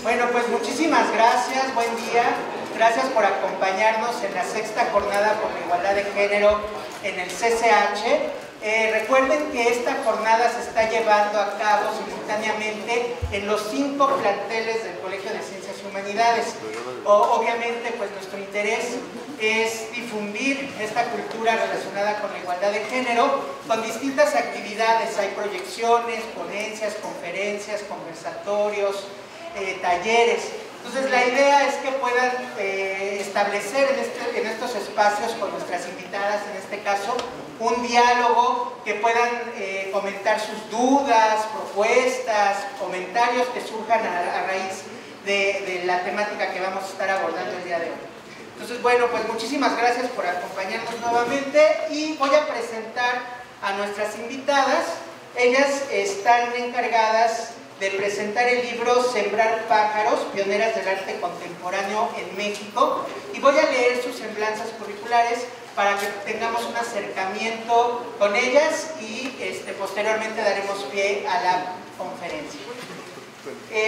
Bueno, pues muchísimas gracias, buen día. Gracias por acompañarnos en la sexta jornada por la igualdad de género en el CCH. Recuerden que esta jornada se está llevando a cabo simultáneamente en los 5 planteles del Colegio de Ciencias y Humanidades. Obviamente, pues nuestro interés es difundir esta cultura relacionada con la igualdad de género con distintas actividades. Hay proyecciones, ponencias, conferencias, conversatorios, talleres. Entonces la idea es que puedan establecer en estos espacios con nuestras invitadas, en este caso, un diálogo, que puedan comentar sus dudas, propuestas, comentarios que surjan a raíz de la temática que vamos a estar abordando el día de hoy. Entonces, bueno, pues muchísimas gracias por acompañarnos nuevamente y voy a presentar a nuestras invitadas. Ellas están encargadas de presentar el libro Sembrar Pájaros, pioneras del arte contemporáneo en México, y voy a leer sus semblanzas curriculares para que tengamos un acercamiento con ellas y posteriormente daremos pie a la conferencia.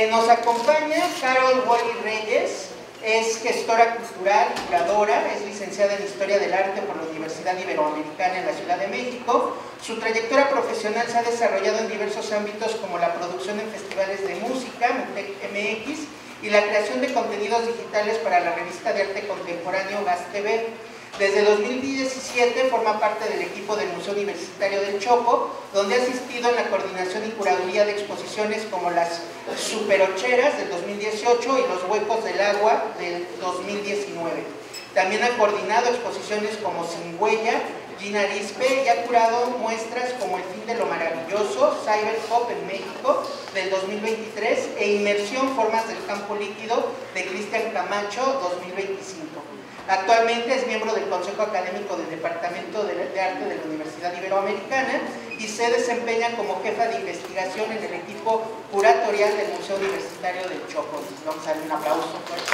Nos acompaña Carol Wally Reyes. Es gestora cultural, curadora, es licenciada en Historia del Arte por la Universidad Iberoamericana en la Ciudad de México. Su trayectoria profesional se ha desarrollado en diversos ámbitos como la producción en festivales de música, MX, y la creación de contenidos digitales para la revista de arte contemporáneo Gas TV. Desde 2017 forma parte del equipo del Museo Universitario del Chopo, donde ha asistido en la coordinación y curaduría de exposiciones como las Superocheras del 2018 y Los Huecos del Agua del 2019. También ha coordinado exposiciones como Sin Huella, Gina Arispe, y ha curado muestras como El Fin de lo Maravilloso, Cyberpop en México del 2023 e Inmersión Formas del Campo Líquido de Cristian Camacho 2025. Actualmente es miembro del Consejo Académico del Departamento de Arte de la Universidad Iberoamericana y se desempeña como jefa de investigación en el equipo curatorial del Museo Universitario del Chopo. Vamos a darle un aplauso fuerte.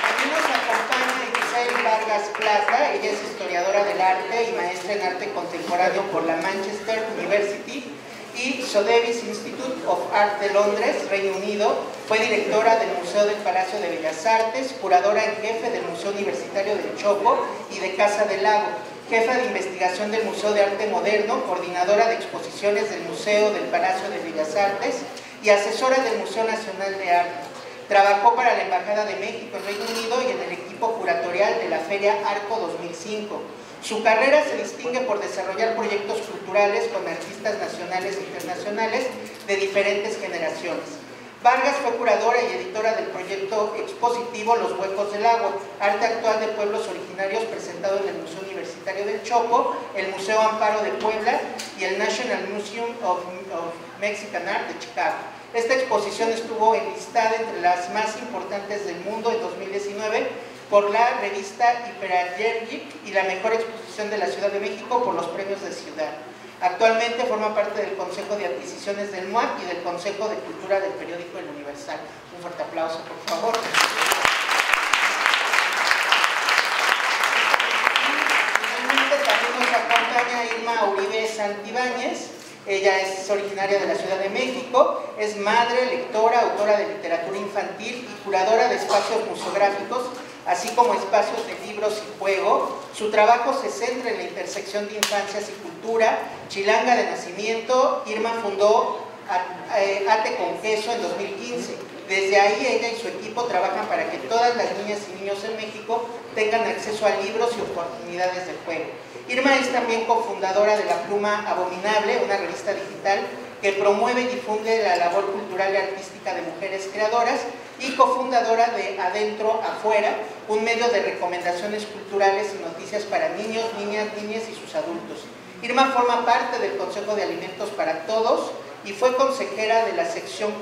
También nos acompaña Isabel Vargas Plaza. Ella es historiadora del arte y maestra en arte contemporáneo por la Manchester University y Sotheby's Institute of Art de Londres, Reino Unido. Fue directora del Museo del Palacio de Bellas Artes, curadora en jefe del Museo Universitario del Chopo y de Casa del Lago, jefa de investigación del Museo de Arte Moderno, coordinadora de exposiciones del Museo del Palacio de Bellas Artes y asesora del Museo Nacional de Arte. Trabajó para la Embajada de México en Reino Unido y en el equipo curatorial de la Feria Arco 2005. Su carrera se distingue por desarrollar proyectos culturales con artistas nacionales e internacionales de diferentes generaciones. Vargas fue curadora y editora del proyecto expositivo Los Huecos del Agua, arte actual de pueblos originarios presentado en el Museo Universitario del Chopo, el Museo Amparo de Puebla y el National Museum of Mexican Art de Chicago. Esta exposición estuvo enlistada entre las más importantes del mundo en 2019 por la revista Hyperallergic y la mejor exposición de la Ciudad de México por los premios de Ciudad. Actualmente forma parte del Consejo de Adquisiciones del MUAC y del Consejo de Cultura del periódico El Universal. Un fuerte aplauso, por favor. Finalmente también nos acompaña Irma Uribe Santibáñez. Ella es originaria de la Ciudad de México, es madre, lectora, autora de literatura infantil y curadora de espacios museográficos, así como espacios de libros y juego. Su trabajo se centra en la intersección de infancias y cultura. Chilanga de nacimiento, Irma fundó Ate con Queso en 2015. Desde ahí ella y su equipo trabajan para que todas las niñas y niños en México tengan acceso a libros y oportunidades de juego. Irma es también cofundadora de La Pluma Abominable, una revista digital que promueve y difunde la labor cultural y artística de mujeres creadoras, y cofundadora de Adentro Afuera, un medio de recomendaciones culturales y noticias para niños, niñas, niñas y sus adultos. Irma forma parte del Consejo de Alimentos para Todos y fue consejera de la sección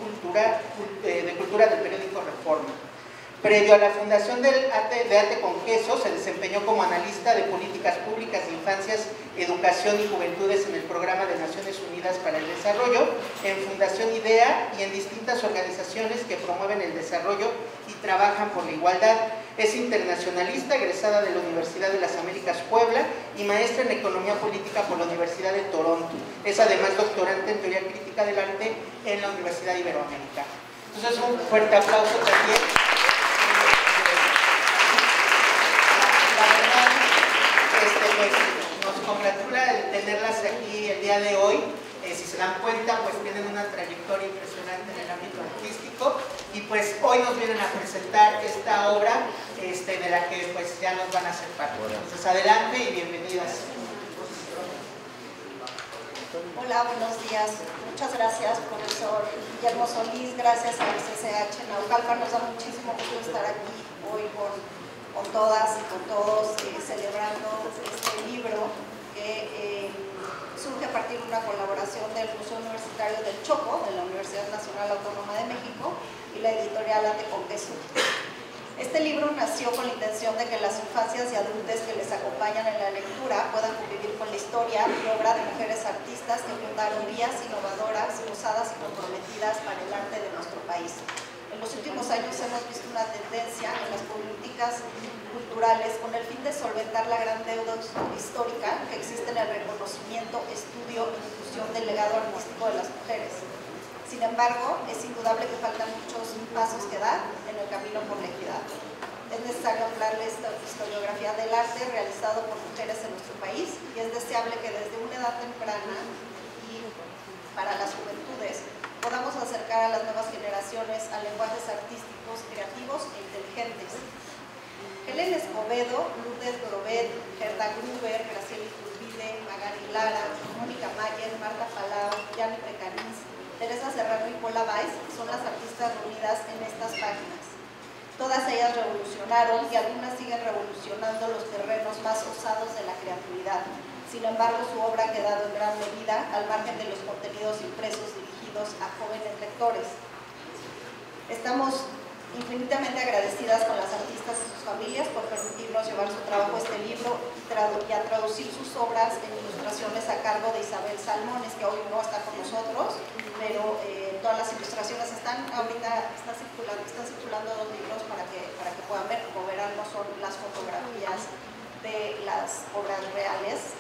de cultura del periódico Reforma. Previo a la fundación de Ate con Queso, se desempeñó como analista de políticas públicas de infancias Educación y Juventudes en el Programa de Naciones Unidas para el Desarrollo, en Fundación IDEA y en distintas organizaciones que promueven el desarrollo y trabajan por la igualdad. Es internacionalista, egresada de la Universidad de las Américas Puebla y maestra en Economía Política por la Universidad de Toronto. Es además doctorante en Teoría Crítica del Arte en la Universidad Iberoamericana. Entonces, un fuerte aplauso también. La verdad, pues, nos congratula el tenerlas aquí el día de hoy. Si se dan cuenta, pues tienen una trayectoria impresionante en el ámbito artístico y pues hoy nos vienen a presentar esta obra de la que pues ya nos van a hacer parte. Entonces, adelante y bienvenidas. Hola, buenos días. Muchas gracias, profesor Guillermo Solís. Gracias al CCH Naucalpan. Nos da muchísimo gusto estar aquí hoy con todas y con todos celebrando este libro que surge a partir de una colaboración del Museo Universitario del Chopo, de la Universidad Nacional Autónoma de México, y la editorial Ate con Queso. Este libro nació con la intención de que las infancias y adultos que les acompañan en la lectura puedan convivir con la historia y obra de mujeres artistas que fundaron vías innovadoras, usadas y comprometidas para el arte de nuestro país. En los últimos años hemos visto una tendencia en las políticas culturales con el fin de solventar la gran deuda histórica que existe en el reconocimiento, estudio y difusión del legado artístico de las mujeres. Sin embargo, es indudable que faltan muchos pasos que dar en el camino por la equidad. Es necesario ampliar la historiografía del arte realizado por mujeres en nuestro país y es deseable que desde una edad temprana y para las juventudes podamos acercar a las nuevas generaciones a lenguajes artísticos, creativos e inteligentes. Helen Escobedo, Lourdes Grobet, Gerda Gruber, Graciela Iturbide, Magali Lara, Mónica Mayer, Marta Palau, Yanni Pecanins, Teresa Serrano y Paula Weiss son las artistas reunidas en estas páginas. Todas ellas revolucionaron y algunas siguen revolucionando los terrenos más osados de la creatividad. Sin embargo, su obra ha quedado en gran medida al margen de los contenidos impresos dirigidos a jóvenes lectores. Estamos infinitamente agradecidas con las artistas y sus familias por permitirnos llevar su trabajo a este libro y a traducir sus obras en ilustraciones a cargo de Isabel Salmones, que hoy no está con nosotros, pero todas las ilustraciones están circulando los libros para que puedan ver. Como verán, no son las fotografías de las obras reales.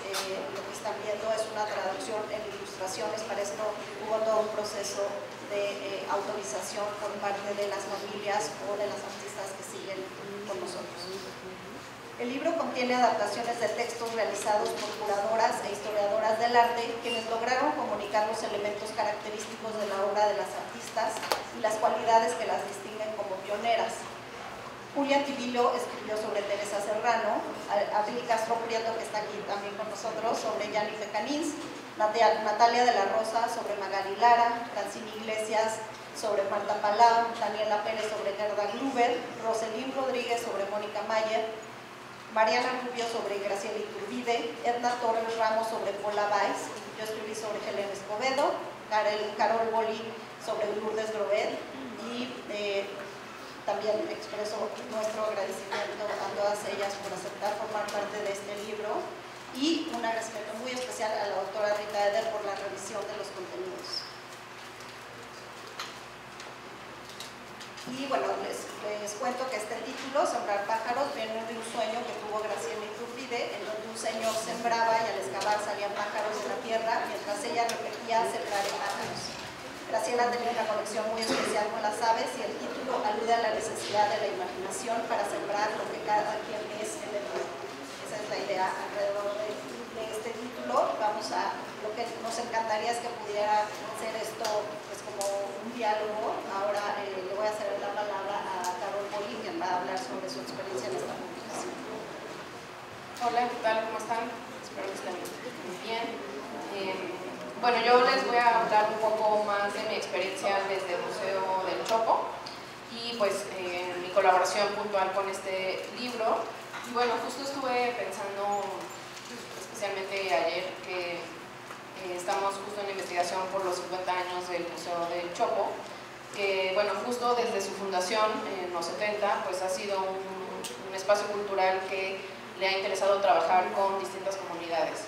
Lo que están viendo es una traducción en ilustraciones. Para esto hubo todo un proceso de autorización por parte de las familias o de las artistas que siguen con nosotros. El libro contiene adaptaciones de textos realizados por curadoras e historiadoras del arte, quienes lograron comunicar los elementos característicos de la obra de las artistas y las cualidades que las distinguen como pioneras. Julia Tibilo escribió sobre Teresa Serrano, Abril Castro Prieto, que está aquí también con nosotros, sobre Yanni Pecanins, Natalia de la Rosa sobre Magali Lara, Francine Iglesias sobre Marta Palau, Daniela Pérez sobre Gerda Gruber, Roselín Rodríguez sobre Mónica Mayer, Mariana Rubio sobre Graciela Iturbide, Edna Torres Ramos sobre Paula Weiss, yo escribí sobre Helen Escobedo, Carol Boli sobre Lourdes Grobet y también expreso nuestro agradecimiento a todas ellas por aceptar formar parte de este libro y un agradecimiento muy especial a la doctora Rita Eder por la revisión de los contenidos. Y bueno, les cuento que este título, Sembrar pájaros, viene de un sueño que tuvo Graciela Iturbide, en donde un señor sembraba y al excavar salían pájaros de la tierra, mientras ella repetía sembrar pájaros. Graciela tenía una conexión muy especial con las aves y el título alude a la necesidad de la imaginación para sembrar lo que cada quien es en el mundo. Esa es la idea alrededor de este título. Lo que nos encantaría es que pudiera ser esto pues como un diálogo. Ahora le voy a ceder la palabra a Carol Boli, quien va a hablar sobre su experiencia en esta publicación. Hola, ¿qué tal? ¿Cómo están? Espero que estén muy bien. Bueno, yo les voy a hablar un poco más de mi experiencia desde el Museo del Chopo y pues mi colaboración puntual con este libro. Y bueno, justo estuve pensando, especialmente ayer, que estamos justo en investigación por los 50 años del Museo del Chopo, que bueno, justo desde su fundación en los 70, pues ha sido un espacio cultural que le ha interesado trabajar con distintas comunidades.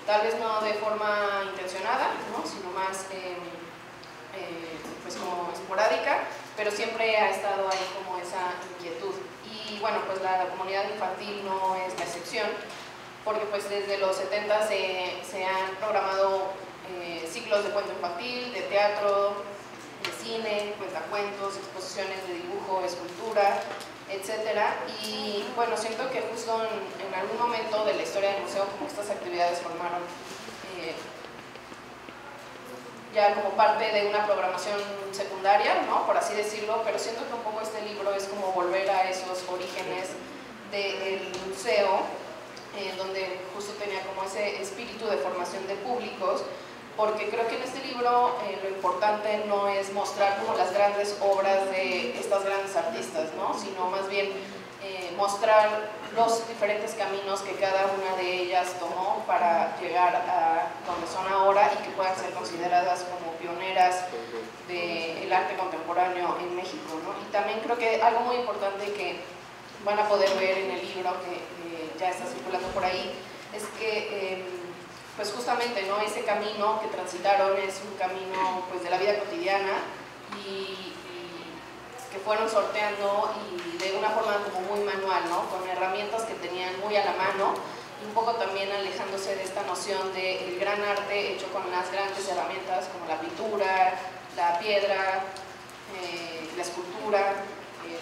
tal vez no de forma intencionada, ¿no? Sino más pues como esporádica, pero siempre ha estado ahí como esa inquietud. Y bueno, pues la comunidad infantil no es la excepción, porque pues desde los 70 se han programado ciclos de cuento infantil, de teatro, de cine, cuentacuentos, exposiciones de dibujo, escultura, etcétera. Y bueno, siento que justo en algún momento de la historia del museo, como estas actividades formaron ya como parte de una programación secundaria, ¿no? Por así decirlo, pero siento que un poco este libro es como volver a esos orígenes del museo, donde justo tenía como ese espíritu de formación de públicos, porque creo que en este libro lo importante no es mostrar como las grandes obras de estas grandes artistas, ¿no? Sino más bien mostrar los diferentes caminos que cada una de ellas tomó para llegar a donde son ahora y que puedan ser consideradas como pioneras del arte contemporáneo en México, ¿no? Y también creo que algo muy importante que van a poder ver en el libro, que ya está circulando por ahí, es que pues justamente, ¿no? Ese camino que transitaron es un camino pues de la vida cotidiana y que fueron sorteando y de una forma como muy manual, ¿no? Con herramientas que tenían muy a la mano y un poco también alejándose de esta noción del gran arte hecho con las grandes herramientas como la pintura, la piedra, la escultura,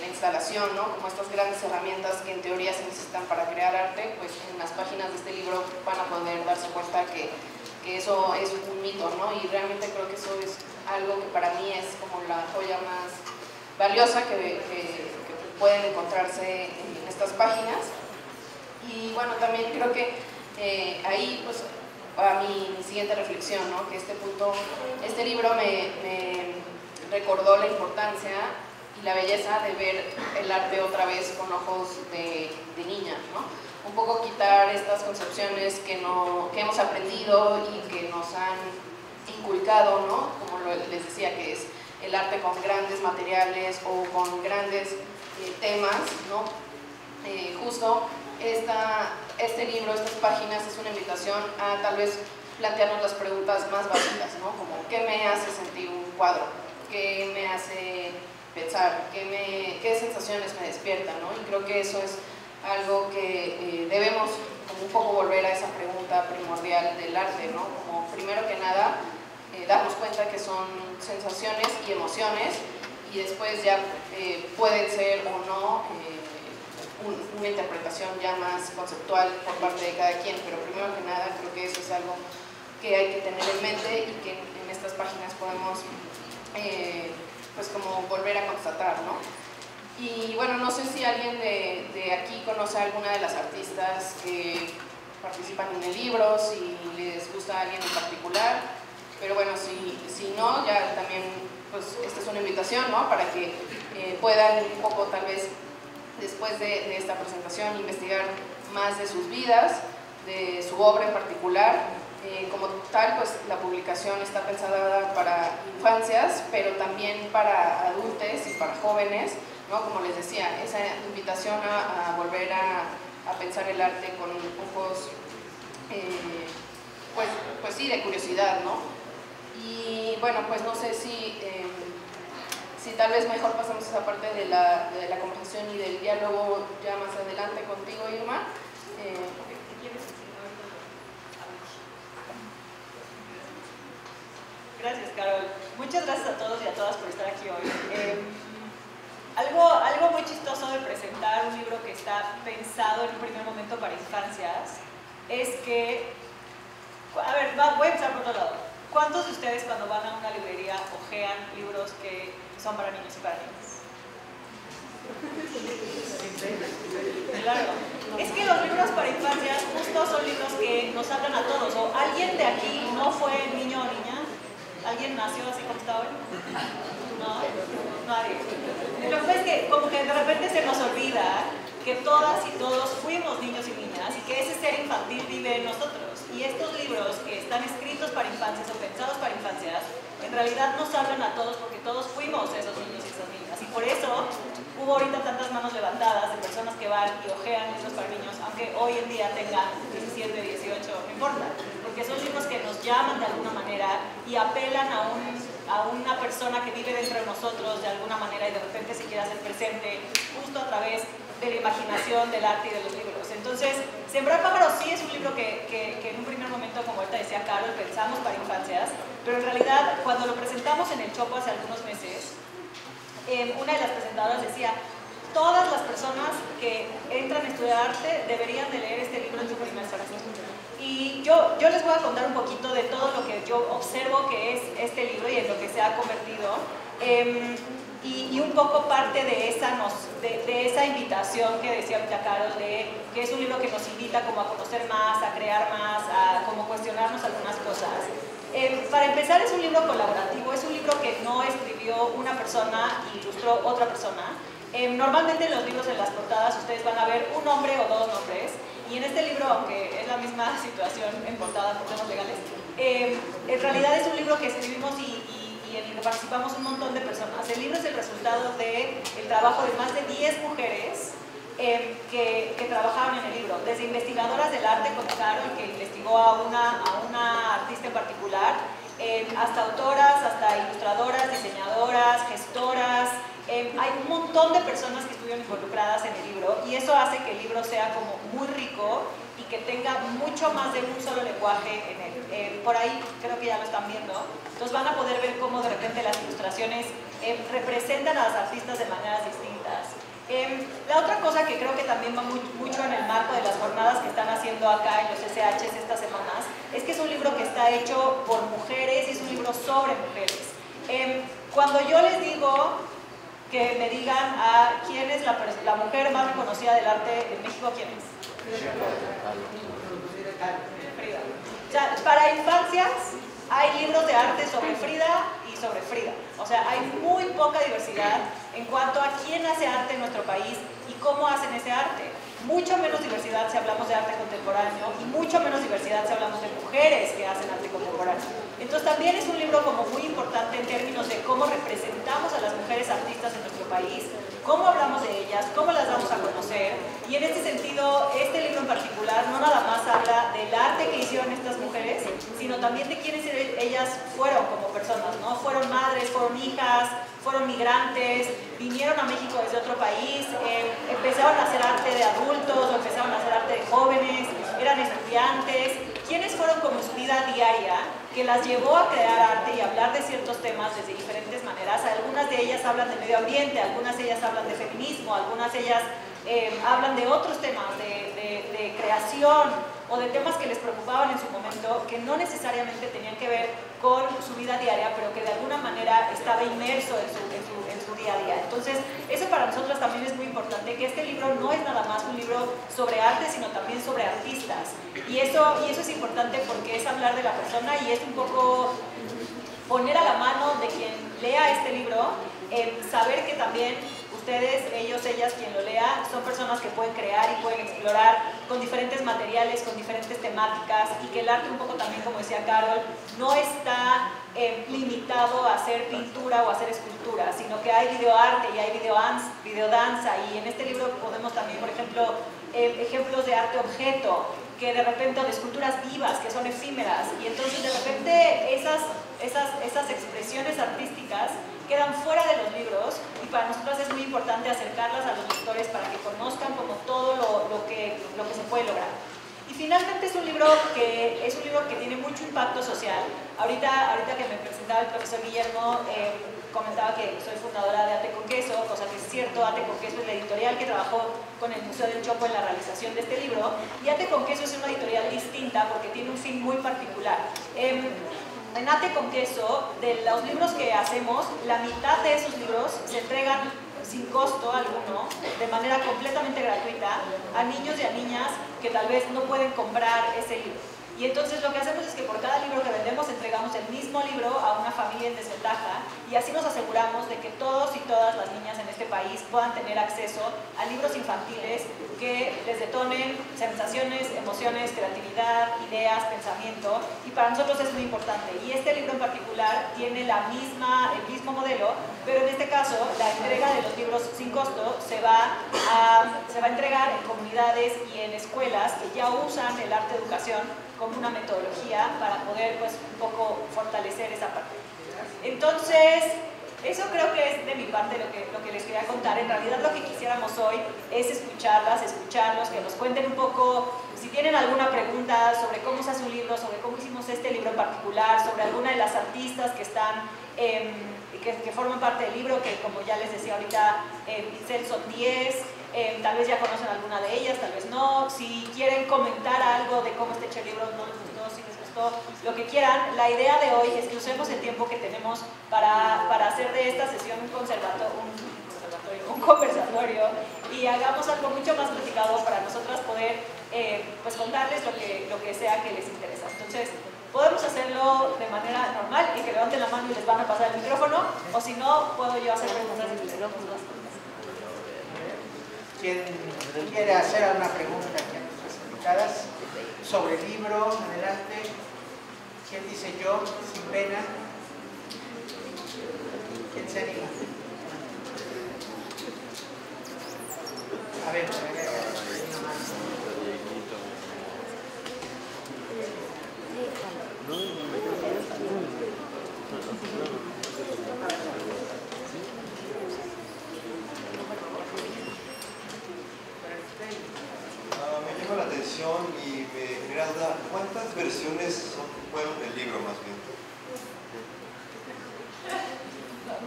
la instalación, ¿no? Como estas grandes herramientas que en teoría se necesitan para crear arte, pues en las páginas de este libro van a poder darse cuenta que eso es un mito, ¿no? Y realmente creo que eso es algo que para mí es como la joya más valiosa que pueden encontrarse en estas páginas. Y bueno, también creo que ahí pues va mi siguiente reflexión, ¿no? Que este libro me recordó la importancia y la belleza de ver el arte otra vez con ojos de niña, ¿no? Un poco quitar estas concepciones que hemos aprendido y que nos han inculcado, ¿no? Como les decía, que es el arte con grandes materiales o con grandes temas, ¿no? Justo este libro, estas páginas, es una invitación a tal vez plantearnos las preguntas más básicas, ¿no? Como, ¿qué me hace sentir un cuadro? ¿Qué me hace pensar? ¿Qué sensaciones me despiertan, ¿no? Y creo que eso es algo que debemos como un poco volver a esa pregunta primordial del arte, ¿no? Como primero que nada darnos cuenta que son sensaciones y emociones y después ya pueden ser o no una interpretación ya más conceptual por parte de cada quien, pero primero que nada creo que eso es algo que hay que tener en mente y que en estas páginas podemos pues como volver a constatar, ¿no? Y bueno, no sé si alguien de aquí conoce a alguna de las artistas que participan en el libro, si les gusta a alguien en particular. Pero bueno, si no, ya también, pues esta es una invitación, ¿no? Para que puedan un poco, tal vez, después de esta presentación, investigar más de sus vidas, de su obra en particular. Como tal, pues la publicación está pensada para infancias, pero también para adultos y para jóvenes, ¿no? Como les decía, esa invitación a volver a pensar el arte con ojos, pues sí, de curiosidad, ¿no? Y bueno, pues no sé si tal vez mejor pasamos esa parte de la conversación y del diálogo ya más adelante contigo, Irma. Gracias, Carol. Muchas gracias a todos y a todas por estar aquí hoy. Algo muy chistoso de presentar un libro que está pensado en un primer momento para infancias es que, a ver, voy a empezar por otro lado. ¿Cuántos de ustedes cuando van a una librería hojean libros que son para niños y para niñas? Claro. Es que los libros para infancias justo son libros que nos hablan a todos. ¿O alguien de aquí no fue niño o niña? ¿Alguien nació así como está hoy? No, nadie. Lo que pasa es que como que de repente se nos olvida que todas y todos fuimos niños y niñas y que ese ser infantil vive en nosotros. Y estos libros que están escritos para infancias o pensados para infancias, en realidad nos hablan a todos porque todos fuimos esos niños y esas niñas. Y por eso hubo ahorita tantas manos levantadas de personas que van y hojean libros para niños, aunque hoy en día tengan 17, 18, no importa. Porque porque son libros que nos llaman de alguna manera y apelan a una persona que vive dentro de nosotros de alguna manera y de repente se quiere hacer presente justo a través de la imaginación, del arte y de los libros. Entonces, Sembrar pájaros sí es un libro que en un primer momento, como ahorita decía Carol, pensamos para infancias, pero en realidad cuando lo presentamos en el Chopo hace algunos meses, una de las presentadoras decía: todas las personas que entran a estudiar arte deberían de leer este libro en su primer semestre. Y yo les voy a contar un poquito de todo lo que yo observo que es este libro y en lo que se ha convertido. Y un poco parte de esa invitación que decía ahorita Carol, de que es un libro que nos invita como a conocer más, a crear más, a como cuestionarnos algunas cosas. Para empezar, es un libro colaborativo, es un libro que no escribió una persona y ilustró otra persona. Normalmente en los libros, en las portadas, ustedes van a ver un nombre o dos nombres, y en este libro, aunque es la misma situación en portada por temas legales, en realidad es un libro que escribimos y en el que participamos un montón de personas. El libro es el resultado del trabajo de más de 10 mujeres que trabajaron en el libro, desde investigadoras del arte como Carol, que investigó a una artista en particular, hasta autoras, hasta ilustradoras, diseñadoras, gestoras. Hay un montón de personas que estuvieron involucradas en el libro y eso hace que el libro sea como muy rico y que tenga mucho más de un solo lenguaje en él. Por ahí creo que ya lo están viendo. Entonces van a poder ver cómo de repente las ilustraciones representan a las artistas de maneras distintas. La otra cosa que creo que también va mucho en el marco de las jornadas que están haciendo acá en los SHs estas semanas es que es un libro que está hecho por mujeres y es un libro sobre mujeres. Cuando yo les digo que me digan a quién es la mujer más reconocida del arte en México, ¿quién es? Frida. O sea, para infancias hay libros de arte sobre Frida y sobre Frida. O sea, hay muy poca diversidad en cuanto a quién hace arte en nuestro país y cómo hacen ese arte. Mucho menos diversidad si hablamos de arte contemporáneo y mucho menos diversidad si hablamos de mujeres que hacen arte contemporáneo. Entonces también es un libro como muy importante en términos de cómo representamos a las mujeres artistas en nuestro país, cómo hablamos de ellas, cómo las damos a conocer. Y en este sentido, este libro en particular no nada más habla del arte que hicieron estas mujeres, sino también de quiénes ellas fueron como personas, ¿no? Fueron madres, fueron hijas, fueron migrantes, vinieron a México desde otro país, empezaron a hacer arte de adultos o empezaron a hacer arte de jóvenes, eran estudiantes. ¿Quiénes fueron como su vida diaria que las llevó a crear arte y hablar de ciertos temas desde diferentes maneras? Algunas de ellas hablan de medio ambiente, algunas de ellas hablan de feminismo, algunas de ellas hablan de otros temas, de creación o de temas que les preocupaban en su momento, que no necesariamente tenían que ver con su vida diaria, pero que de alguna manera estaba inmerso en su día a día. Entonces, eso para nosotros también es muy importante, que este libro no es nada más un libro sobre arte, sino también sobre artistas. Y eso es importante porque es hablar de la persona y es un poco poner a la mano de quien lea este libro, saber que también ustedes, ellos, ellas, quien lo lea, son personas que pueden crear y pueden explorar con diferentes materiales, con diferentes temáticas, y que el arte un poco también, como decía Carol, no está limitado a hacer pintura o a hacer escultura, sino que hay videoarte y hay videodanza, y en este libro podemos también, por ejemplo, ejemplos de arte objeto, que de repente, de esculturas vivas, que son efímeras, y entonces de repente esas expresiones artísticas quedan fuera de los libros, y para nosotros es muy importante acercarlas a los lectores para que conozcan como todo lo que se puede lograr. Y finalmente es un libro que tiene mucho impacto social. Ahorita que me presentaba el profesor Guillermo, comentaba que soy fundadora de Ate con Queso, cosa que es cierto. Ate con Queso es la editorial que trabajó con el Museo del Chopo en la realización de este libro, y Ate con Queso es una editorial distinta porque tiene un fin muy particular. En Ate con Queso, de los libros que hacemos, la mitad de esos libros se entregan sin costo alguno, de manera completamente gratuita, a niños y a niñas que tal vez no pueden comprar ese libro. Y entonces lo que hacemos es que por cada libro que vendemos entregamos el mismo libro a una familia en desventaja, y así nos aseguramos de que todos y todas las niñas en este país puedan tener acceso a libros infantiles que les detonen sensaciones, emociones, creatividad, ideas, pensamiento, y para nosotros es muy importante. Y este libro en particular tiene el mismo modelo, pero en este caso la entrega de los libros sin costo se va a entregar en comunidades y en escuelas que ya usan el arte educación como una metodología para poder pues un poco fortalecer esa parte. Entonces, eso creo que es de mi parte lo que les quería contar. En realidad lo que quisiéramos hoy es escucharlos, que nos cuenten un poco, si tienen alguna pregunta sobre cómo se hace un libro, sobre cómo hicimos este libro en particular, sobre alguna de las artistas que están, que forman parte del libro, que como ya les decía ahorita, Itzel son 10, tal vez ya conocen alguna de ellas, tal vez no. Si quieren comentar algo de cómo está hecho el libro, no les gustó, si les gustó, lo que quieran. La idea de hoy es que usemos el tiempo que tenemos para hacer de esta sesión un conversatorio y hagamos algo mucho más platicado para nosotras poder pues contarles lo que sea que les interesa. Entonces, podemos hacerlo de manera normal y que levanten la mano y les van a pasar el micrófono, o si no, puedo yo hacer preguntas y les damos las preguntas. ¿Quién quiere hacer alguna pregunta aquí a nuestras invitadas sobre el libro? Adelante. ¿Quién dice yo? Sin pena. ¿Quién se anima? A ver, me llama la atención y me genera duda, ¿cuántas versiones fueron del libro más bien?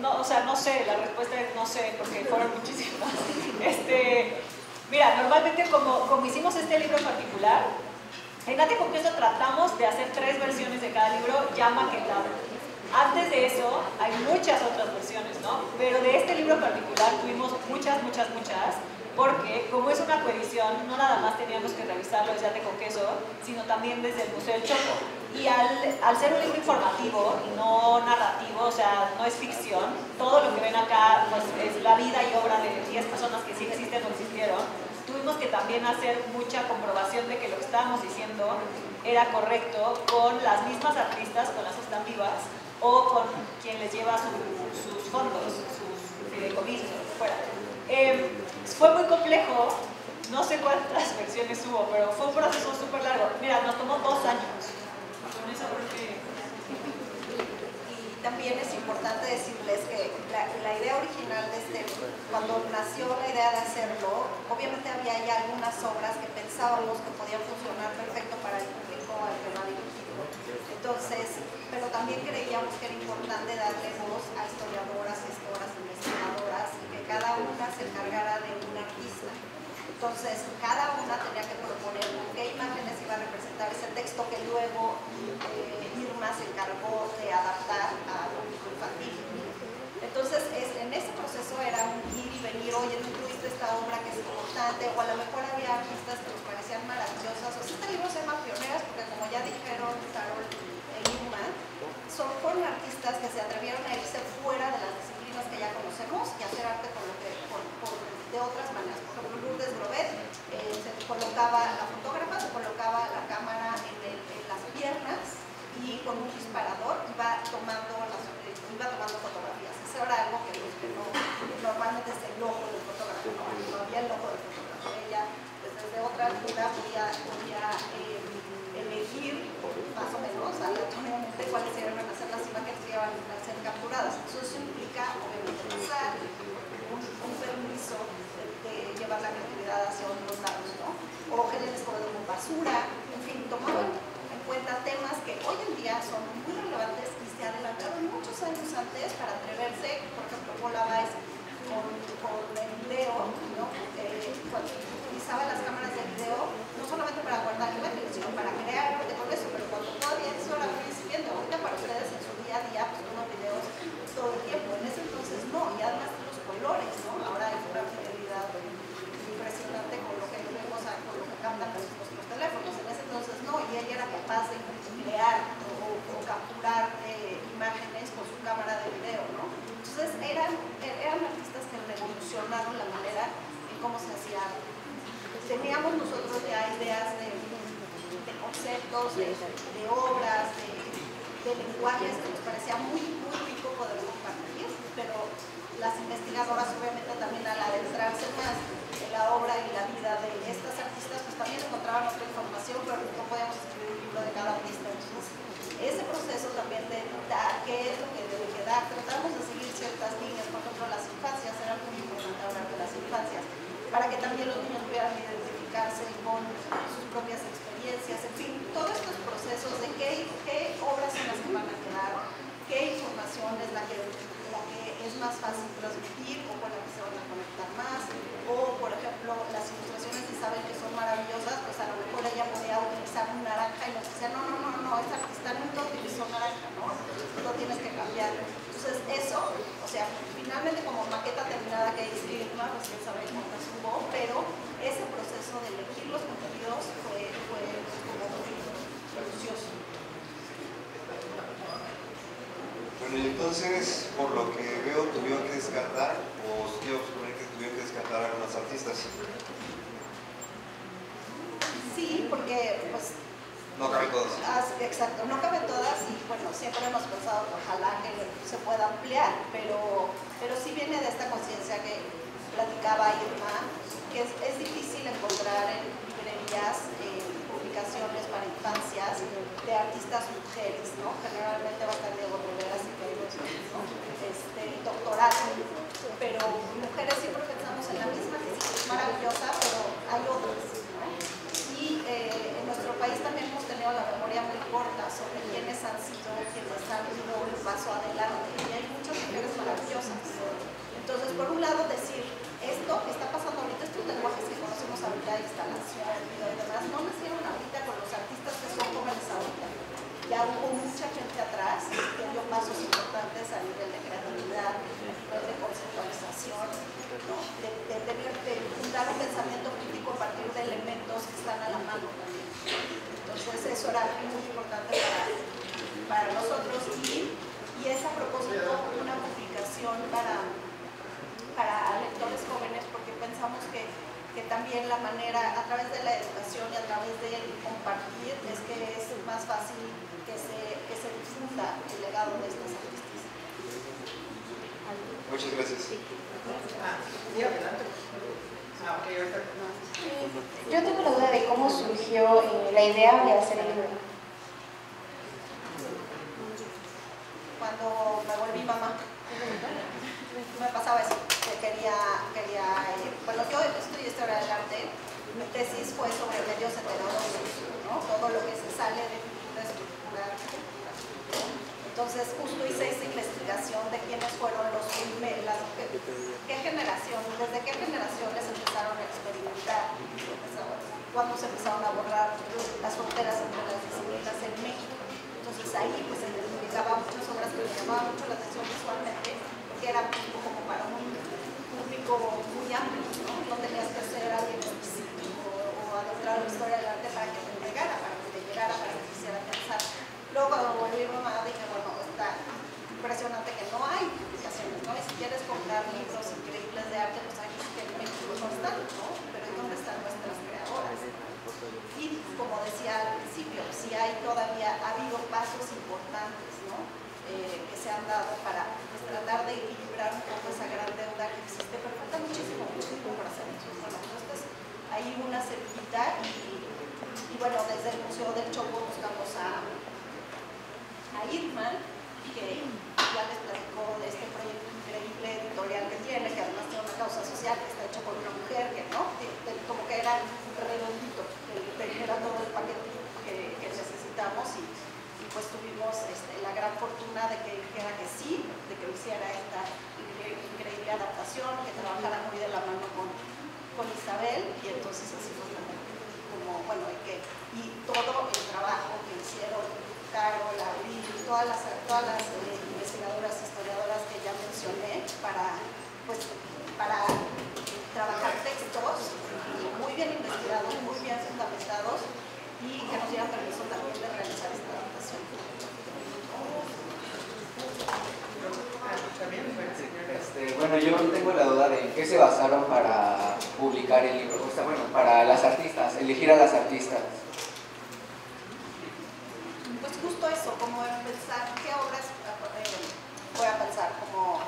No, o sea, no sé, la respuesta es no sé, porque fueron muchísimas. Mira, normalmente como hicimos este libro en particular, en Nate Confieso tratamos de hacer 3 versiones de cada libro ya maquetado. Antes de eso hay muchas otras versiones, ¿no? Pero de este libro en particular tuvimos muchas, porque como es una coedición, no nada más teníamos que revisarlo desde Nate Confieso, sino también desde el Museo del Chopo. Y al ser un libro informativo y no narrativo, o sea, no es ficción, todo lo que ven acá pues, es la vida y obra de 10 personas que sí existen o existieron. Tuvimos que también hacer mucha comprobación de que lo que estábamos diciendo era correcto con las mismas artistas, con las que están vivas, o con quien les lleva sus fondos, sus fideicomisos, lo que fuera. Fue muy complejo, no sé cuántas versiones hubo, pero fue un proceso súper largo. Mira, nos tomó 2 años. Con eso creo que... Y también es importante decirles que la idea original de este, cuando nació la idea de hacerlo, obviamente había ya algunas obras que pensábamos que podían funcionar perfecto para el público al que va dirigido. Entonces, pero también creíamos que era importante darle voz a historiadoras, gestoras, investigadoras y que cada una se encargara de un artista. Entonces, cada una tenía que proponer qué imágenes iba a representar ese texto que luego Irma se encargó de adaptar a público infantil. Entonces, en ese proceso era un ir y venir, oye, tú tuviste esta obra que es importante, o a lo mejor había artistas que nos parecían maravillosas. O sea, este libro se llama Pioneras porque, como ya dijeron Carol e Irma, fueron artistas que se atrevieron a irse fuera de las disciplinas que ya conocemos y hacer arte de otras maneras. Por ejemplo, Lourdes Grobet se colocaba, la fotógrafa se colocaba la cámara en las piernas y con un disparador iba tomando fotografías. Eso era algo que normalmente es el ojo del fotógrafo, no había el ojo del fotógrafo. Ella, pues, desde otra altura podía elegir más o menos aleatoriamente cuáles iban a ser las imágenes que iban a ser capturadas. Eso implica, obviamente, pasar un permiso de llevar la creatividad hacia otros lados, ¿no? O genes como de basura, en fin, tomaban en cuenta temas que hoy en día son muy relevantes y se adelantaron muchos años antes para atreverse. Por ejemplo, Paula Weiss con el video, ¿no? Cuando utilizaba las cámaras de video, no solamente para guardar imágenes, sino para crear arte con eso, pero cuando todavía eso era muy incipiente. Ahorita para ustedes en su día a día, pues toman videos todo el tiempo. En ese entonces no, y además los colores, ¿no? Ahora hay una fidelidad impresionante con lo que vemos, con lo que captan nuestros teléfonos. En ese entonces no, y ella era capaz de crear o capturar imágenes con su cámara de video, ¿no? Entonces eran artistas que revolucionaron la manera en cómo se hacía arte. Teníamos nosotros ya ideas de conceptos, de obras, de lenguajes que nos parecía muy rico poder compartir, pero las investigadoras obviamente también al adentrarse más en la obra y la vida de estas artistas pues también encontraban otra información, pero no podíamos escribir un libro de cada artista. Entonces, ese proceso también de dar qué es lo que debe quedar, tratamos de seguir ciertas líneas. Por ejemplo, las infancias, era muy importante hablar de las infancias, para que también los niños pudieran identificarse con sus propias experiencias, en fin, todos estos procesos de qué obras son las que van a quedar, qué información es la que es más fácil transmitir o con la que se van a conectar más, o por ejemplo las ilustraciones de Isabel que son maravillosas, pues a lo mejor ella podía utilizar un naranja y nos decía no, esa artista nunca utilizó naranja, ¿no? Lo tienes que cambiar. Entonces eso, o sea, finalmente como maqueta terminada que dice Irma, pues quién sabe cuántas hubo, pero ese proceso de elegir los contenidos fue como muy delicioso. Bueno, y entonces, por lo que veo, tuvieron que descartar, o quiero suponer que tuvieron que descartar a algunos artistas. Sí, porque pues... No caben todas. Exacto, no caben todas y bueno, siempre hemos pensado que ojalá que se pueda ampliar, pero sí viene de esta conciencia que platicaba Irma, que es difícil encontrar en librerías publicaciones para infancias de artistas mujeres, ¿no? Generalmente va a estar Diego Rivera, así que doctorato, pero mujeres siempre pensamos en la misma, que es maravillosa, pero hay otras, ¿no? Y en nuestro país también hemos tenido la memoria muy corta sobre quiénes han sido, quienes han ido un paso adelante, y hay muchas mujeres maravillosas. Entonces, por un lado, decir, esto que está pasando ahorita, estos lenguajes que conocemos ahorita, instalación, video y demás, no nacieron ahorita con los artistas que son jóvenes ahorita. Ya hubo mucha gente atrás que dio pasos importantes a nivel de creatividad, a nivel de conceptualización, ¿no? de fundar un pensamiento crítico a partir de elementos que están a la mano también. Entonces eso era muy importante para nosotros y es a propósito una publicación para lectores jóvenes, porque pensamos que también la manera, a través de la educación y a través de compartir, es que es más fácil que se difunda el legado de estos artistas. Muchas gracias. Yo tengo la duda de cómo surgió la idea de hacer el libro. Cuando me volví mamá, me pasaba eso, que quería bueno, yo estudié historia del arte, mi tesis fue sobre medios heterodoxos, ¿no? Todo lo que se sale de la estructura arquitectura. Entonces justo hice esa investigación de quiénes fueron los primeros, qué generación, desde qué generaciones empezaron a experimentar, cuándo se empezaron a borrar las fronteras entre las disciplinas en México. Entonces ahí pues se identificaba muchas obras que me llamaban mucho la atención visualmente, porque era como para un público muy amplio, ¿no? No tenías que ser alguien específico o adoptar la historia del arte para que te llegara, para que te llegara, para que quisiera pensar. Luego cuando volví mamá dije, bueno, está impresionante que no hay publicaciones, ¿no? Y si quieres comprar libros increíbles de arte, pues aquí en México no están, ¿no? Pero ¿dónde están nuestras creadoras? Y como decía al principio, sí hay todavía, ha habido pasos importantes, ¿no? Que se han dado para pues, tratar de equilibrar un poco esa gran deuda que existe, pero falta muchísimo por hacer. Entonces, bueno, esta es ahí una semillita y bueno, desde el Museo del Chopo buscamos a Irma, que ya les platicó de este proyecto increíble editorial que tiene, que además tiene una causa social que está hecho por una mujer, que no, como que era redondito, que era todo el paquete que necesitamos y pues tuvimos la gran fortuna de que dijera que sí, de que hiciera esta increíble adaptación, que trabajara muy de la mano con Isabel, y entonces así fue como bueno, y todo el trabajo que hicieron Carol, Abril, todas las investigadoras, historiadoras que ya mencioné para trabajar textos muy bien investigados, muy bien fundamentados y que nos dieran permiso también de realizar esta adaptación. Bueno, yo tengo la duda de en qué se basaron para publicar el libro, o sea, bueno, para las artistas, elegir a las artistas. Pues justo eso, como pensar qué obras voy a pensar, como,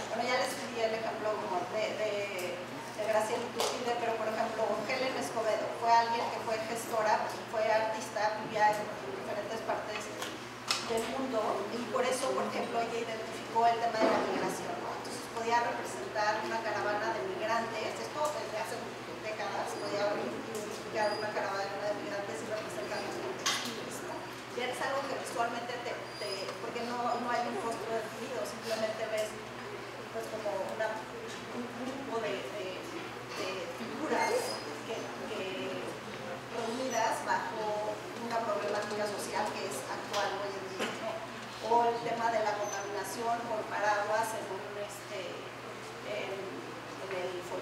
bueno, ya les di el ejemplo como de Graciela Iturbide, pero por ejemplo Helen Escobedo fue alguien que fue gestora, fue artista, vivía en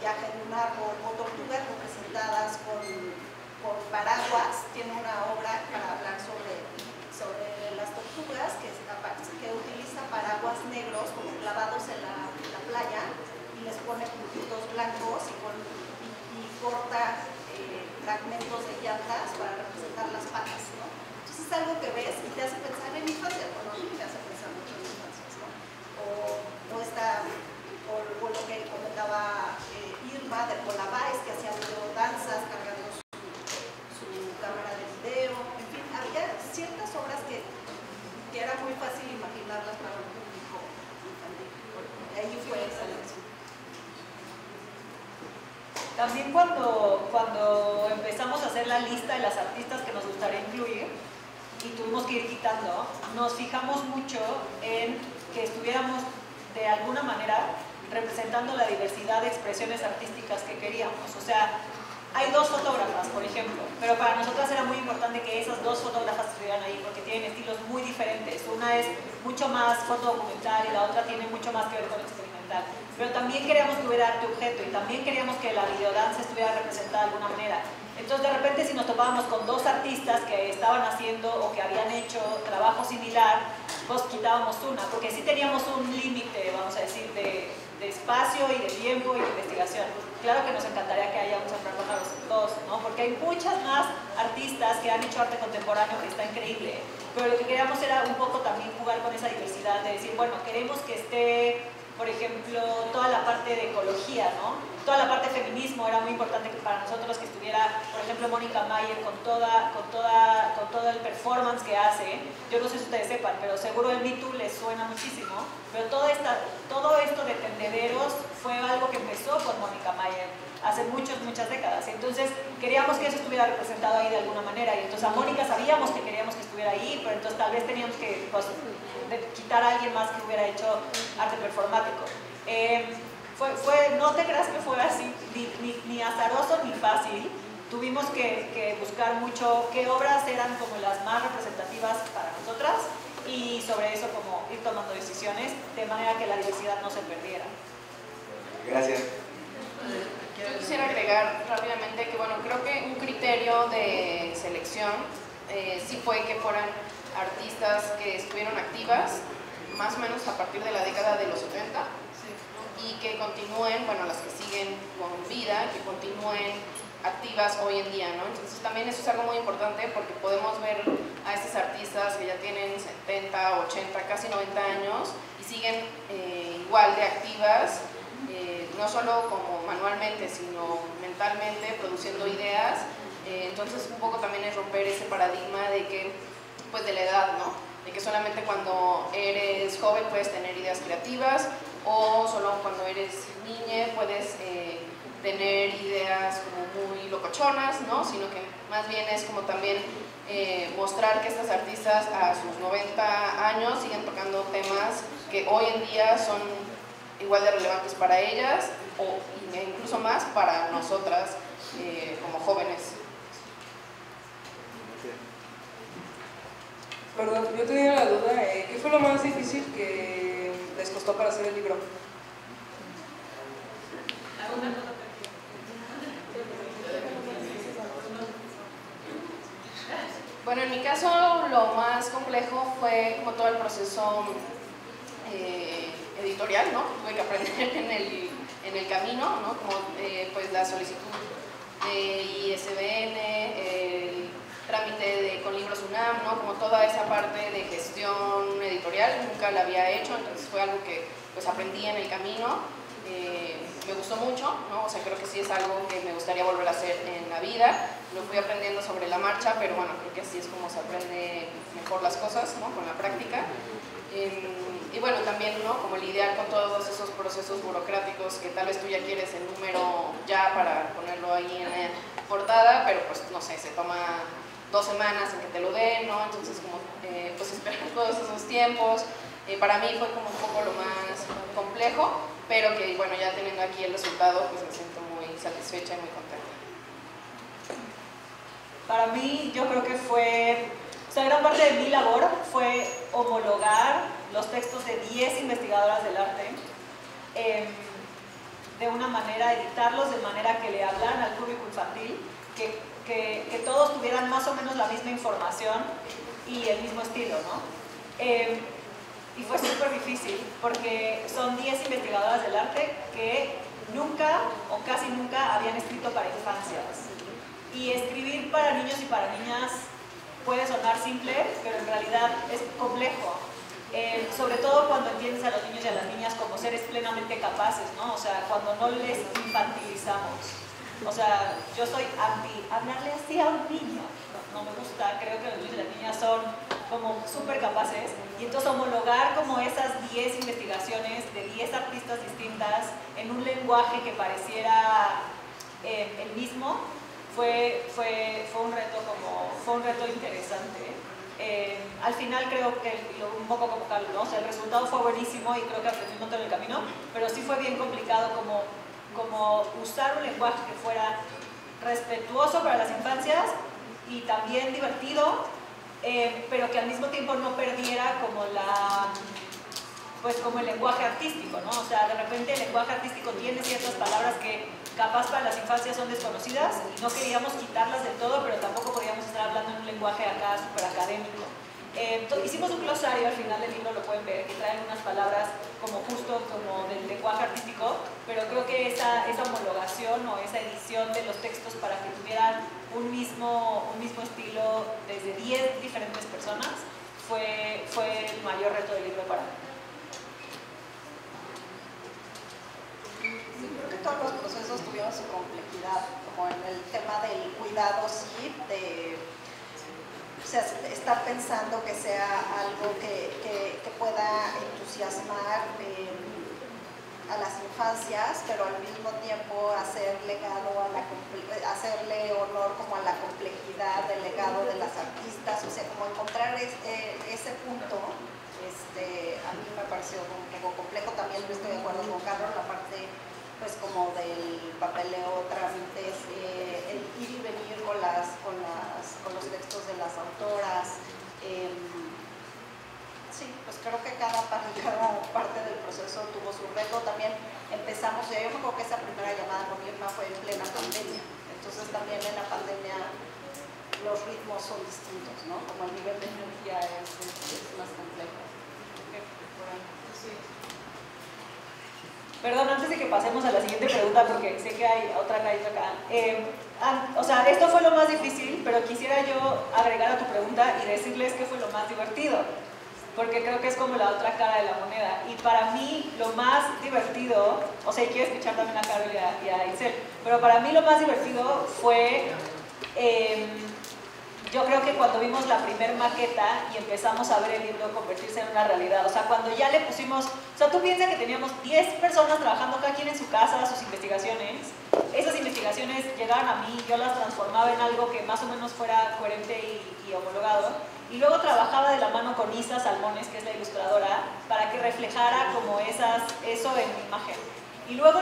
follaje de un árbol, o tortugas representadas con paraguas. Tiene una obra para hablar sobre las tortugas que utiliza paraguas negros como clavados en la playa y les pone puntitos blancos y corta fragmentos de llantas para representar las patas, ¿no? Entonces es algo que ves y te hace pensar en infancia, bueno, a mí me hace pensar mucho en infancia, ¿no? O lo que comentaba Irma de Polabáez, que hacía videodanzas cargando su cámara de video. En fin, había ciertas obras que era muy fácil imaginarlas para un público infantil. Ahí fue esa lección. También cuando empezamos a hacer la lista de las artistas que nos gustaría incluir y tuvimos que ir quitando, nos fijamos mucho en que estuviéramos de alguna manera representando la diversidad de expresiones artísticas que queríamos. O sea, hay dos fotógrafas, por ejemplo, pero para nosotras era muy importante que esas dos fotógrafas estuvieran ahí porque tienen estilos muy diferentes. Una es mucho más fotodocumental y la otra tiene mucho más que ver con experimental. Pero también queríamos que hubiera arte objeto y también queríamos que la videodanza estuviera representada de alguna manera. Entonces de repente si nos topábamos con dos artistas que estaban haciendo o que habían hecho trabajo similar, pues quitábamos una, porque sí teníamos un límite, vamos a decir, de espacio y de tiempo y de investigación. Claro que nos encantaría que haya un San Ramón a los dos, ¿no? Porque hay muchas más artistas que han hecho arte contemporáneo que está increíble, pero lo que queríamos era un poco también jugar con esa diversidad, de decir, bueno, queremos que esté, por ejemplo, toda la parte de ecología, ¿no? Toda la parte de feminismo era muy importante para nosotros que estuviera, por ejemplo, Mónica Mayer con todo el performance que hace. Yo no sé si ustedes sepan, pero seguro el Me Too les suena muchísimo, pero todo esto de tendederos fue algo que empezó con Mónica Mayer hace muchas décadas. Entonces queríamos que eso estuviera representado ahí de alguna manera y entonces a Mónica sabíamos que queríamos que estuviera ahí, pero entonces tal vez teníamos que quitar a alguien más que hubiera hecho arte performático. No te creas que fue así, ni azaroso ni fácil. Tuvimos que buscar mucho qué obras eran como las más representativas para nosotras y sobre eso como ir tomando decisiones de manera que la diversidad no se perdiera. Gracias. Yo quisiera agregar rápidamente que, bueno, creo que un criterio de selección sí fue que fueran artistas que estuvieron activas más o menos a partir de la década de los 70 y que continúen, bueno, las que siguen con vida, que continúen activas hoy en día, ¿no? Entonces también eso es algo muy importante porque podemos ver a estas artistas que ya tienen 70, 80, casi 90 años y siguen igual de activas, no solo como manualmente, sino mentalmente, produciendo ideas. Entonces un poco también es romper ese paradigma de que, pues de la edad, ¿no? De que solamente cuando eres joven puedes tener ideas creativas o solo cuando eres niña puedes tener ideas como muy locochonas, ¿no? Sino que más bien es como también mostrar que estas artistas a sus 90 años siguen tocando temas que hoy en día son igual de relevantes para ellas o incluso más para nosotras como jóvenes. Perdón, yo tenía la duda, ¿qué fue lo más difícil que les costó para hacer el libro? Bueno, en mi caso lo más complejo fue como todo el proceso editorial, ¿no? Tuve que aprender en el camino, ¿no? Como pues la solicitud de ISBN, el trámite con Libros UNAM, ¿no? Como toda esa parte de gestión editorial, nunca la había hecho, entonces fue algo que pues aprendí en el camino. Me gustó mucho, ¿no? O sea, creo que sí es algo que me gustaría volver a hacer en la vida. Lo fui aprendiendo sobre la marcha, pero bueno, creo que así es como se aprende mejor las cosas, ¿no? Con la práctica. Y bueno, también, ¿no? Como lidiar con todos esos procesos burocráticos que tal vez tú ya quieres el número ya para ponerlo ahí en la portada, pero pues no sé, se toma 2 semanas en que te lo den, ¿no? Entonces como pues esperar todos esos tiempos. Para mí fue como un poco lo más complejo, pero que bueno, ya teniendo aquí el resultado, pues me siento muy satisfecha y muy contenta. Para mí, yo creo que fue, o sea, gran parte de mi labor fue homologar los textos de 10 investigadoras del arte de una manera, editarlos de manera que le hablaran al público infantil, que todos tuvieran más o menos la misma información y el mismo estilo, ¿no? Y fue súper difícil porque son 10 investigadoras del arte que nunca o casi nunca habían escrito para infancias. Y escribir para niños y para niñas puede sonar simple, pero en realidad es complejo. Sobre todo cuando entiendes a los niños y a las niñas como seres plenamente capaces, ¿no? O sea, cuando no les infantilizamos. O sea, yo soy anti hablarle así a un niño. No me gusta, creo que los niños y las niñas son como súper capaces. Y entonces homologar como esas 10 investigaciones de 10 artistas distintas en un lenguaje que pareciera el mismo, fue un reto interesante. Al final creo que, un poco como Carlos, ¿no? O sea, el resultado fue buenísimo y creo que aprendí un montón en el camino, pero sí fue bien complicado como usar un lenguaje que fuera respetuoso para las infancias y también divertido, pero que al mismo tiempo no perdiera como el lenguaje artístico, ¿no? O sea, de repente el lenguaje artístico tiene ciertas palabras que capaz para las infancias son desconocidas y no queríamos quitarlas del todo, pero tampoco podíamos estar hablando en un lenguaje acá súper académico. Hicimos un glosario al final del libro, lo pueden ver, que traen unas palabras como justo como del lenguaje artístico, pero creo que esa homologación o esa edición de los textos para que tuvieran un mismo estilo desde 10 diferentes personas fue el mayor reto del libro para mí. Sí, creo que todos los procesos tuvieron su complejidad, como en el tema del cuidado, sí, o sea, estar pensando que sea algo que pueda entusiasmar a las infancias, pero al mismo tiempo hacerle honor como a la complejidad del legado de las artistas, o sea, como encontrar ese punto. A mí me pareció un poco complejo, también no estoy de acuerdo con Carlos, la parte pues como del papeleo, trámites, el ir y venir con los textos de las autoras. Sí, pues creo que cada parte del proceso tuvo su reto. También empezamos, yo me acuerdo que esa primera llamada con Irma fue en plena pandemia, entonces también en la pandemia los ritmos son distintos, ¿no? Como el nivel de energía es más complejo. Sí. Perdón, antes de que pasemos a la siguiente pregunta, porque sé que hay otra acá. O sea, esto fue lo más difícil, pero quisiera yo agregar a tu pregunta y decirles qué fue lo más divertido, porque creo que es como la otra cara de la moneda. Y para mí lo más divertido, o sea, y quiero escuchar también a Carol y a Isel, pero para mí lo más divertido fue, yo creo que cuando vimos la primer maqueta y empezamos a ver el libro convertirse en una realidad, o sea, cuando ya le pusimos, o sea, tú piensas que teníamos 10 personas trabajando cada quien en su casa, sus investigaciones, esas investigaciones llegaron a mí, yo las transformaba en algo que más o menos fuera coherente y homologado, y luego trabajaba de la mano con Isa Salmones, que es la ilustradora, para que reflejara como eso en mi imagen. Y luego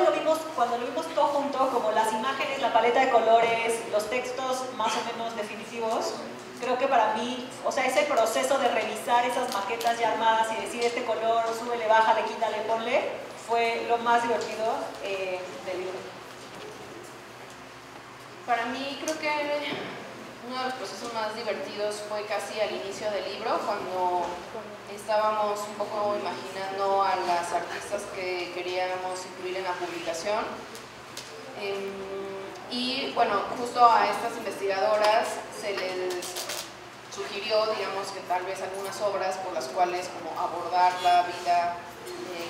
cuando lo vimos todo junto, como las imágenes, la paleta de colores, los textos más o menos definitivos, creo que para mí, o sea, ese proceso de revisar esas maquetas ya armadas y decir este color, súbele, bájale, quítale, ponle, fue lo más divertido del libro. Para mí creo que uno de los procesos más divertidos fue casi al inicio del libro, cuando estábamos un poco imaginando a las artistas que queríamos incluir en la publicación. Y bueno, justo a estas investigadoras se les sugirió, digamos, que tal vez algunas obras por las cuales como abordar la vida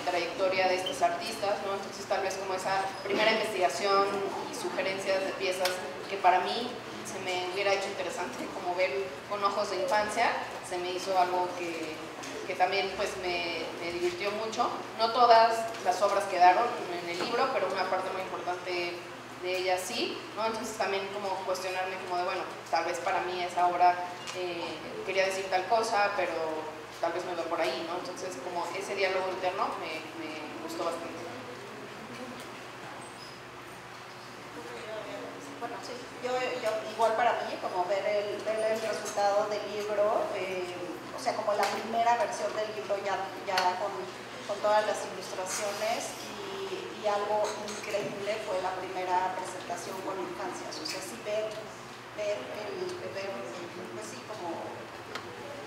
trayectoria de estas artistas, ¿no? Entonces tal vez como esa primera investigación y sugerencias de piezas que para mí se me hubiera hecho interesante como ver con ojos de infancia, se me hizo algo que también pues me divirtió mucho. No todas las obras quedaron en el libro, pero una parte muy importante de ellas sí, ¿no? Entonces también como cuestionarme como de, bueno, tal vez para mí esa obra quería decir tal cosa, pero tal vez me va por ahí, ¿no? Entonces como ese diálogo interno me gustó bastante. Bueno, sí, yo igual para mí, como ver el resultado del libro, o sea, como la primera versión del libro ya con todas las ilustraciones y y algo increíble fue la primera presentación con infancias, o sea, sí ver pues sí, como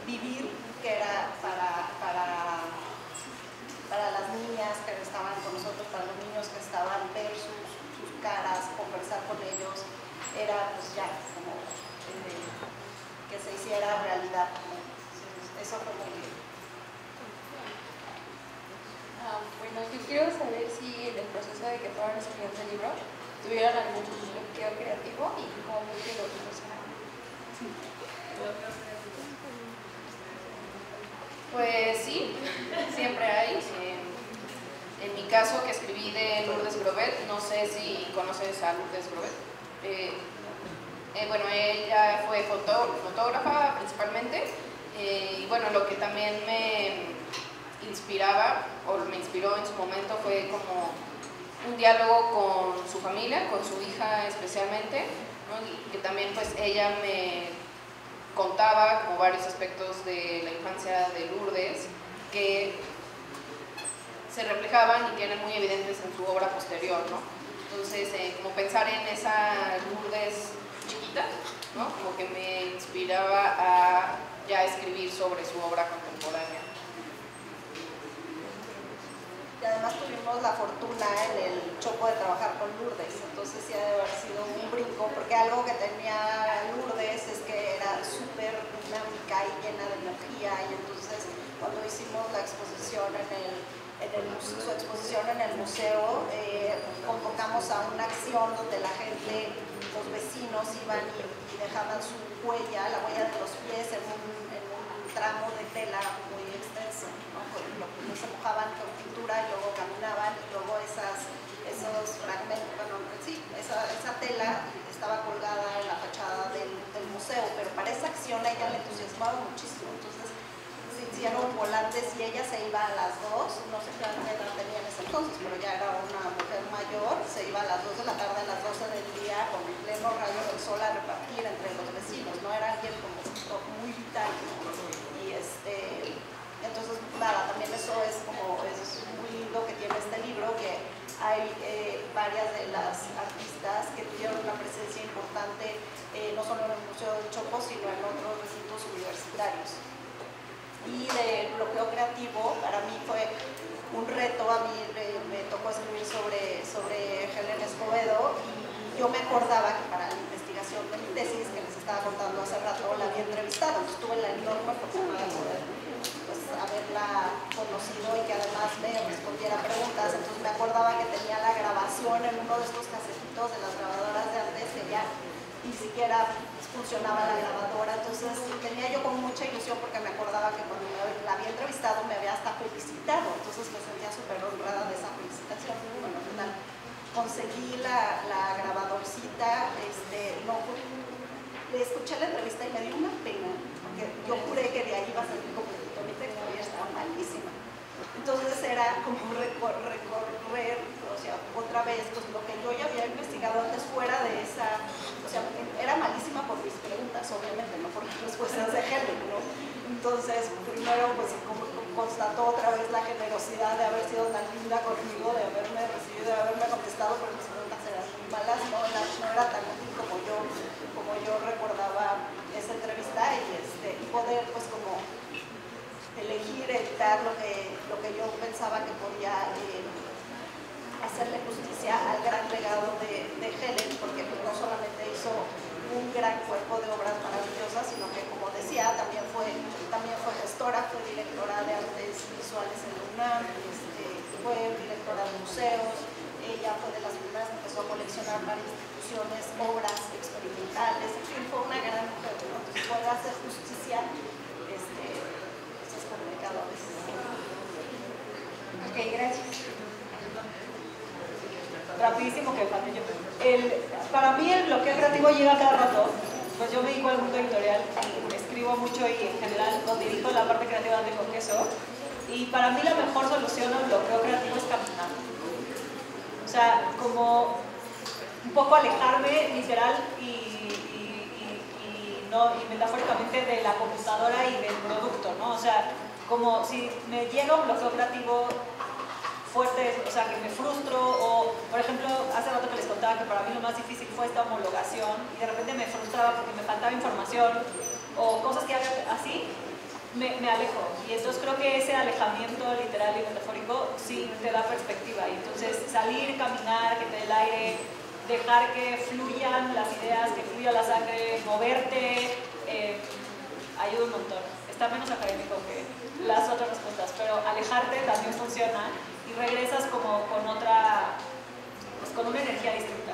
vivir que era para las niñas que estaban con nosotros, para los niños que estaban, ver sus caras, conversar con ellos, era pues ya como que se hiciera realidad. Eso fue muy bien. Bueno, yo quiero saber si en el proceso de que fueron escribiendo el libro tuvieron algún bloqueo creativo y cómo fue que lo solucionaron. Pues sí, siempre hay. En mi caso, que escribí de Lourdes Grobet, no sé si conoces a Lourdes Grobet. Bueno, ella fue fotógrafa principalmente, y bueno, lo que también me inspiraba, o me inspiró en su momento, fue como un diálogo con su familia, con su hija especialmente, ¿no? Y que también pues ella me contaba como varios aspectos de la infancia de Lourdes que se reflejaban y que eran muy evidentes en su obra posterior, ¿no? Entonces, como pensar en esa Lourdes chiquita, ¿no? Como que me inspiraba a ya escribir sobre su obra contemporánea. Y además tuvimos la fortuna en el Chopo de trabajar con Lourdes, entonces sí ha de haber sido un brinco, porque algo que tenía Lourdes es que era súper dinámica y llena de energía, y entonces cuando hicimos la exposición su exposición en el museo, convocamos a una acción donde la gente, los vecinos iban y dejaban su huella, la huella de los pies en un tramo de tela muy extenso, ¿no? Se mojaban con pintura y luego caminaban, y luego esos fragmentos, bueno, sí, esa tela estaba colgada en la fachada del museo, pero para esa acción a ella le entusiasmaba muchísimo, entonces se hicieron volantes y ella se iba a las 2, no sé qué edad tenía en ese entonces, pero ya era una mujer mayor, se iba a las 2 de la tarde, a las 12 del día, con el pleno rayo del sol a repartir entre los vecinos, no era alguien como muy vital, ¿no? Y entonces, nada, también eso es muy lindo que tiene este libro, que hay varias de las artistas que tuvieron una presencia importante, no solo en el Museo del Chopo, sino en otros recintos universitarios. Y de bloqueo creativo, para mí fue un reto, a mí me tocó escribir sobre Helen Escobedo, y yo me acordaba que para la investigación de mi tesis, que les estaba contando hace rato, la había entrevistado, entonces tuve la enorme fortuna de poder haberla conocido y que además me respondiera preguntas, entonces me acordaba que tenía la grabación en uno de estos casetitos de las grabadoras de antes, que ya ni siquiera funcionaba la grabadora, entonces tenía yo como mucha ilusión porque me acordaba que cuando la había entrevistado me había hasta felicitado, entonces me sentía súper honrada de esa felicitación. Bueno, al final conseguí la grabadorcita, le escuché la entrevista y me dio una pena, porque yo juré que de ahí iba a salir completito mi texto y estaba malísima. Entonces era como recorrer, o sea, otra vez, pues lo que yo ya había investigado antes fuera de esa, o sea, era malísima por mis preguntas, obviamente, no por las respuestas de Helen, ¿no? Entonces, primero, pues como constató otra vez la generosidad de haber sido tan linda conmigo, de haberme recibido, de haberme contestado, pero mis preguntas eran muy malas, no era tan útil como yo recordaba esa entrevista, y poder, pues, como elegir, editar lo que yo pensaba que podía hacerle justicia al gran legado de Helen, porque pues, no solamente hizo un gran cuerpo de obras maravillosas, sino que, como decía, también fue gestora, fue directora de artes visuales en la UNAM, fue directora de museos, ella fue de las primeras que empezó a coleccionar para instituciones, obras experimentales, en fin, fue una gran mujer, ¿no? Entonces, poder hacer justicia, eso es complicado a veces. Ok, gracias. Rapidísimo que falté yo. Para mí el bloqueo creativo llega cada rato, pues yo me dedico al mundo editorial, escribo mucho y en general lo dirijo la parte creativa de Conqueso, y para mí la mejor solución al bloqueo creativo es caminar. O sea, como un poco alejarme literal y metafóricamente de la computadora y del producto, ¿no? O sea, como si me llega un bloqueo creativo, fuertes, o sea, que me frustro, o por ejemplo, hace rato que les contaba que para mí lo más difícil fue esta homologación y de repente me frustraba porque me faltaba información o cosas que haga así, me alejo. Y entonces creo que ese alejamiento literal y metafórico sí te da perspectiva. Y entonces salir, caminar, que te dé el aire, dejar que fluyan las ideas, que fluya la sangre, moverte, ayuda un montón. Está menos académico que las otras respuestas, pero alejarte también funciona y regresas como con otra, pues con una energía distinta.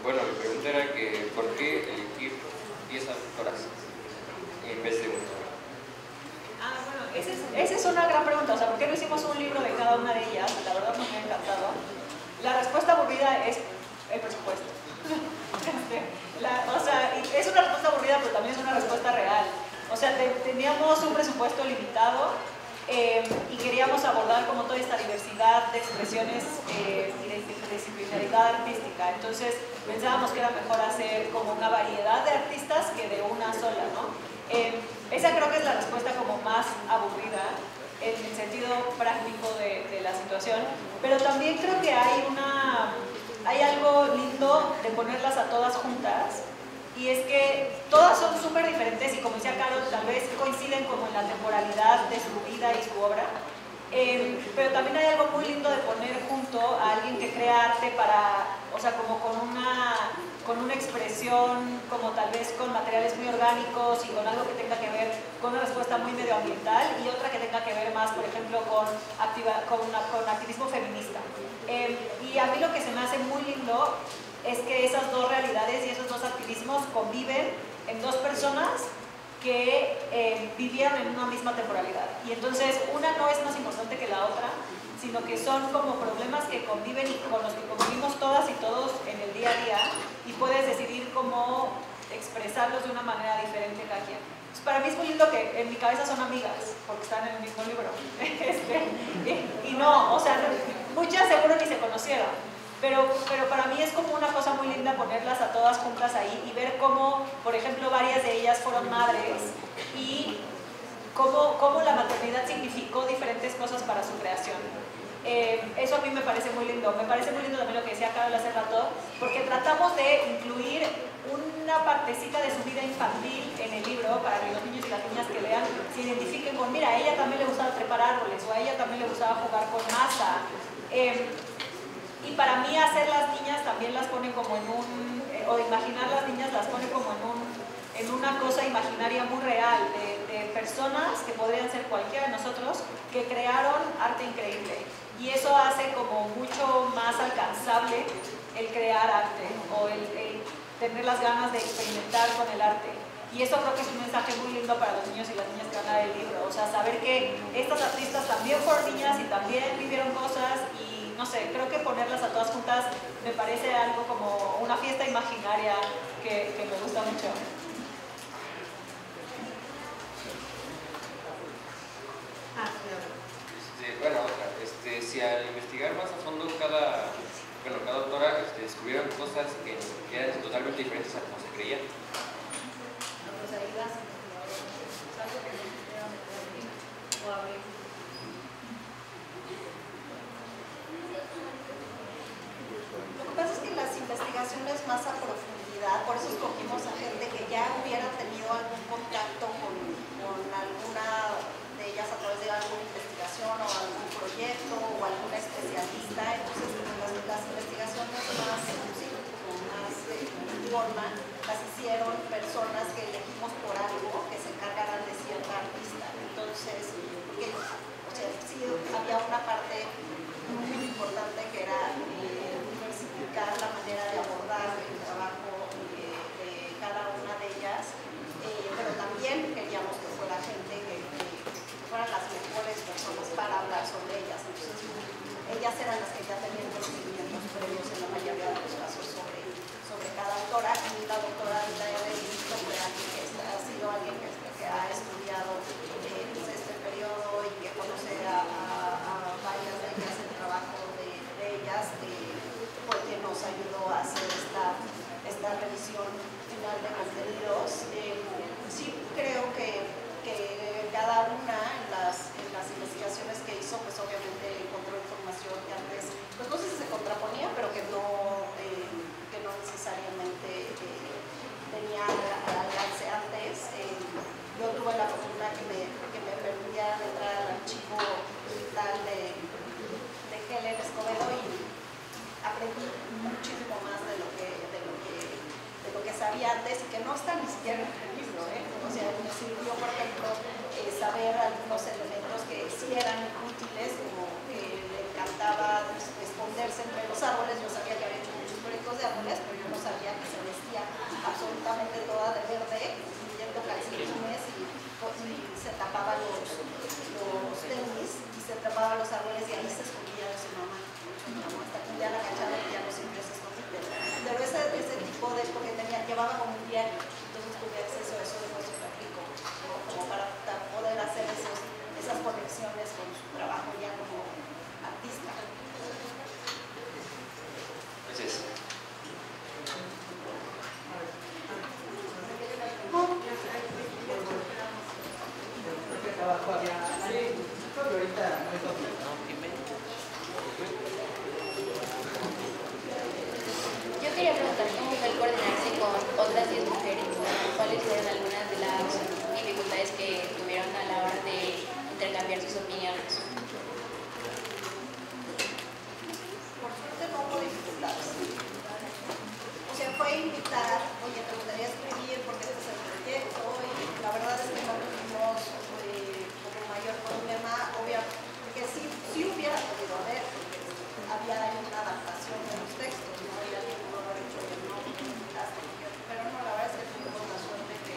Bueno, mi pregunta era que ¿por qué elegir 10 autoras en vez de una? Bueno, esa es una gran pregunta, o sea, ¿por qué no hicimos un libro de cada una de ellas? La verdad me ha encantado. La respuesta aburrida es el presupuesto. O sea, es una respuesta aburrida, pero también es una respuesta real. O sea, teníamos un presupuesto limitado y queríamos abordar como toda esta diversidad de expresiones y de disciplinaridad artística. Entonces pensábamos que era mejor hacer como una variedad de artistas que de una sola, ¿no? Esa creo que es la respuesta como más aburrida en el sentido práctico de la situación, pero también creo que hay algo lindo de ponerlas a todas juntas, y es que todas son súper diferentes y, como decía Carol, tal vez coinciden como en la temporalidad de su vida y su obra, pero también hay algo muy lindo de poner junto a alguien que crea arte o sea, como con una expresión, como tal vez con materiales muy orgánicos y con algo que tenga que ver con una respuesta muy medioambiental, y otra que tenga que ver más, por ejemplo, con activismo feminista. Y a mí lo que se me hace muy lindo es que esas dos realidades y esos dos activismos conviven en dos personas que vivieron en una misma temporalidad. Y entonces una no es más importante que la otra, sino que son como problemas que conviven y con los que convivimos todas y todos en el día a día, y puedes decidir cómo expresarlos de una manera diferente cada quien. Entonces, para mí es muy lindo que en mi cabeza son amigas, porque están en el mismo libro. Y no, o sea, muchas seguro ni se conocieron, pero para mí es como una cosa muy linda ponerlas a todas juntas ahí y ver cómo, por ejemplo, varias de ellas fueron madres y cómo la maternidad significó diferentes cosas para su creación. Eso a mí me parece muy lindo. Me parece muy lindo también lo que decía Carol hace rato, porque tratamos de incluir una partecita de su vida infantil en el libro para que los niños y las niñas que lean se identifiquen con, mira, a ella también le gustaba trepar árboles, o a ella también le gustaba jugar con masa. Y para mí hacer las niñas también las pone como en o imaginar las niñas las pone como en una cosa imaginaria muy real, de personas que podrían ser cualquiera de nosotros, que crearon arte increíble. Y eso hace como mucho más alcanzable el crear arte, o el tener las ganas de experimentar con el arte. Y eso creo que es un mensaje muy lindo para los niños y las niñas que van a ver el libro. O sea, saber que estas artistas también fueron niñas y también vivieron cosas, y no sé, creo que ponerlas a todas juntas me parece algo como una fiesta imaginaria que me gusta mucho. Bueno, otra, si al investigar más a fondo cada autora descubrieron cosas que eran totalmente diferentes a como se creía. Lo que pasa es que las investigaciones más a profundidad, por eso escogimos a gente que ya hubiera tenido algún contacto con alguna de ellas a través de alguna investigación o algún proyecto o alguna especialista. Entonces las investigaciones más forma las hicieron personas que elegimos por algo, que se encargaran de cierta artista. Entonces, porque, o sea, sí había una parte muy importante que era diversificar la manera de abordar el trabajo de cada una de ellas, pero también queríamos que fuera gente que fueran las mejores personas para hablar sobre ellas. Entonces, ellas eran las que ya tenían conocimientos previos en la mayoría de los casos sobre cada autora, y la doctora Andrea de Listo fue alguien que ha sido alguien que ha estudiado este periodo y que conoce a varias de ellas, el trabajo de ellas, porque nos ayudó a hacer esta revisión final de contenidos. Sí creo que brillantes y que no están ni siquiera en el libro, O sea, me sirvió, por ejemplo, saber algunos elementos que sí eran útiles, como que le encantaba esconderse entre los árboles. Yo sabía que había hecho muchos proyectos de árboles, pero yo no sabía que se vestía absolutamente toda de verde, incluyendo calcetines y se tapaba los tenis y se tapaba los árboles y ahí se escondía de su mamá. Hasta que un día la cacharon y ya no siempre se escondía. Pero ese tipo de, porque llevaba como un diario, entonces tuve acceso a eso de nuestro público, como para poder hacer esas conexiones con su trabajo ya como artista. Gracias. Yo quería preguntar cómo fue el coordinarse con otras 10 mujeres, cuáles fueron algunas de las dificultades que tuvieron a la hora de intercambiar sus opiniones. Por suerte no hubo dificultades. O sea, fue invitar, oye, te gustaría escribir porque este es el proyecto, y la verdad es que no tuvimos como mayor problema, obviamente, porque sí hubiera podido haber, porque había ahí una adaptación de los textos, ¿no? Y alguien pudo haber hecho que no invitaste, pero no, la verdad es que tuvimos la suerte que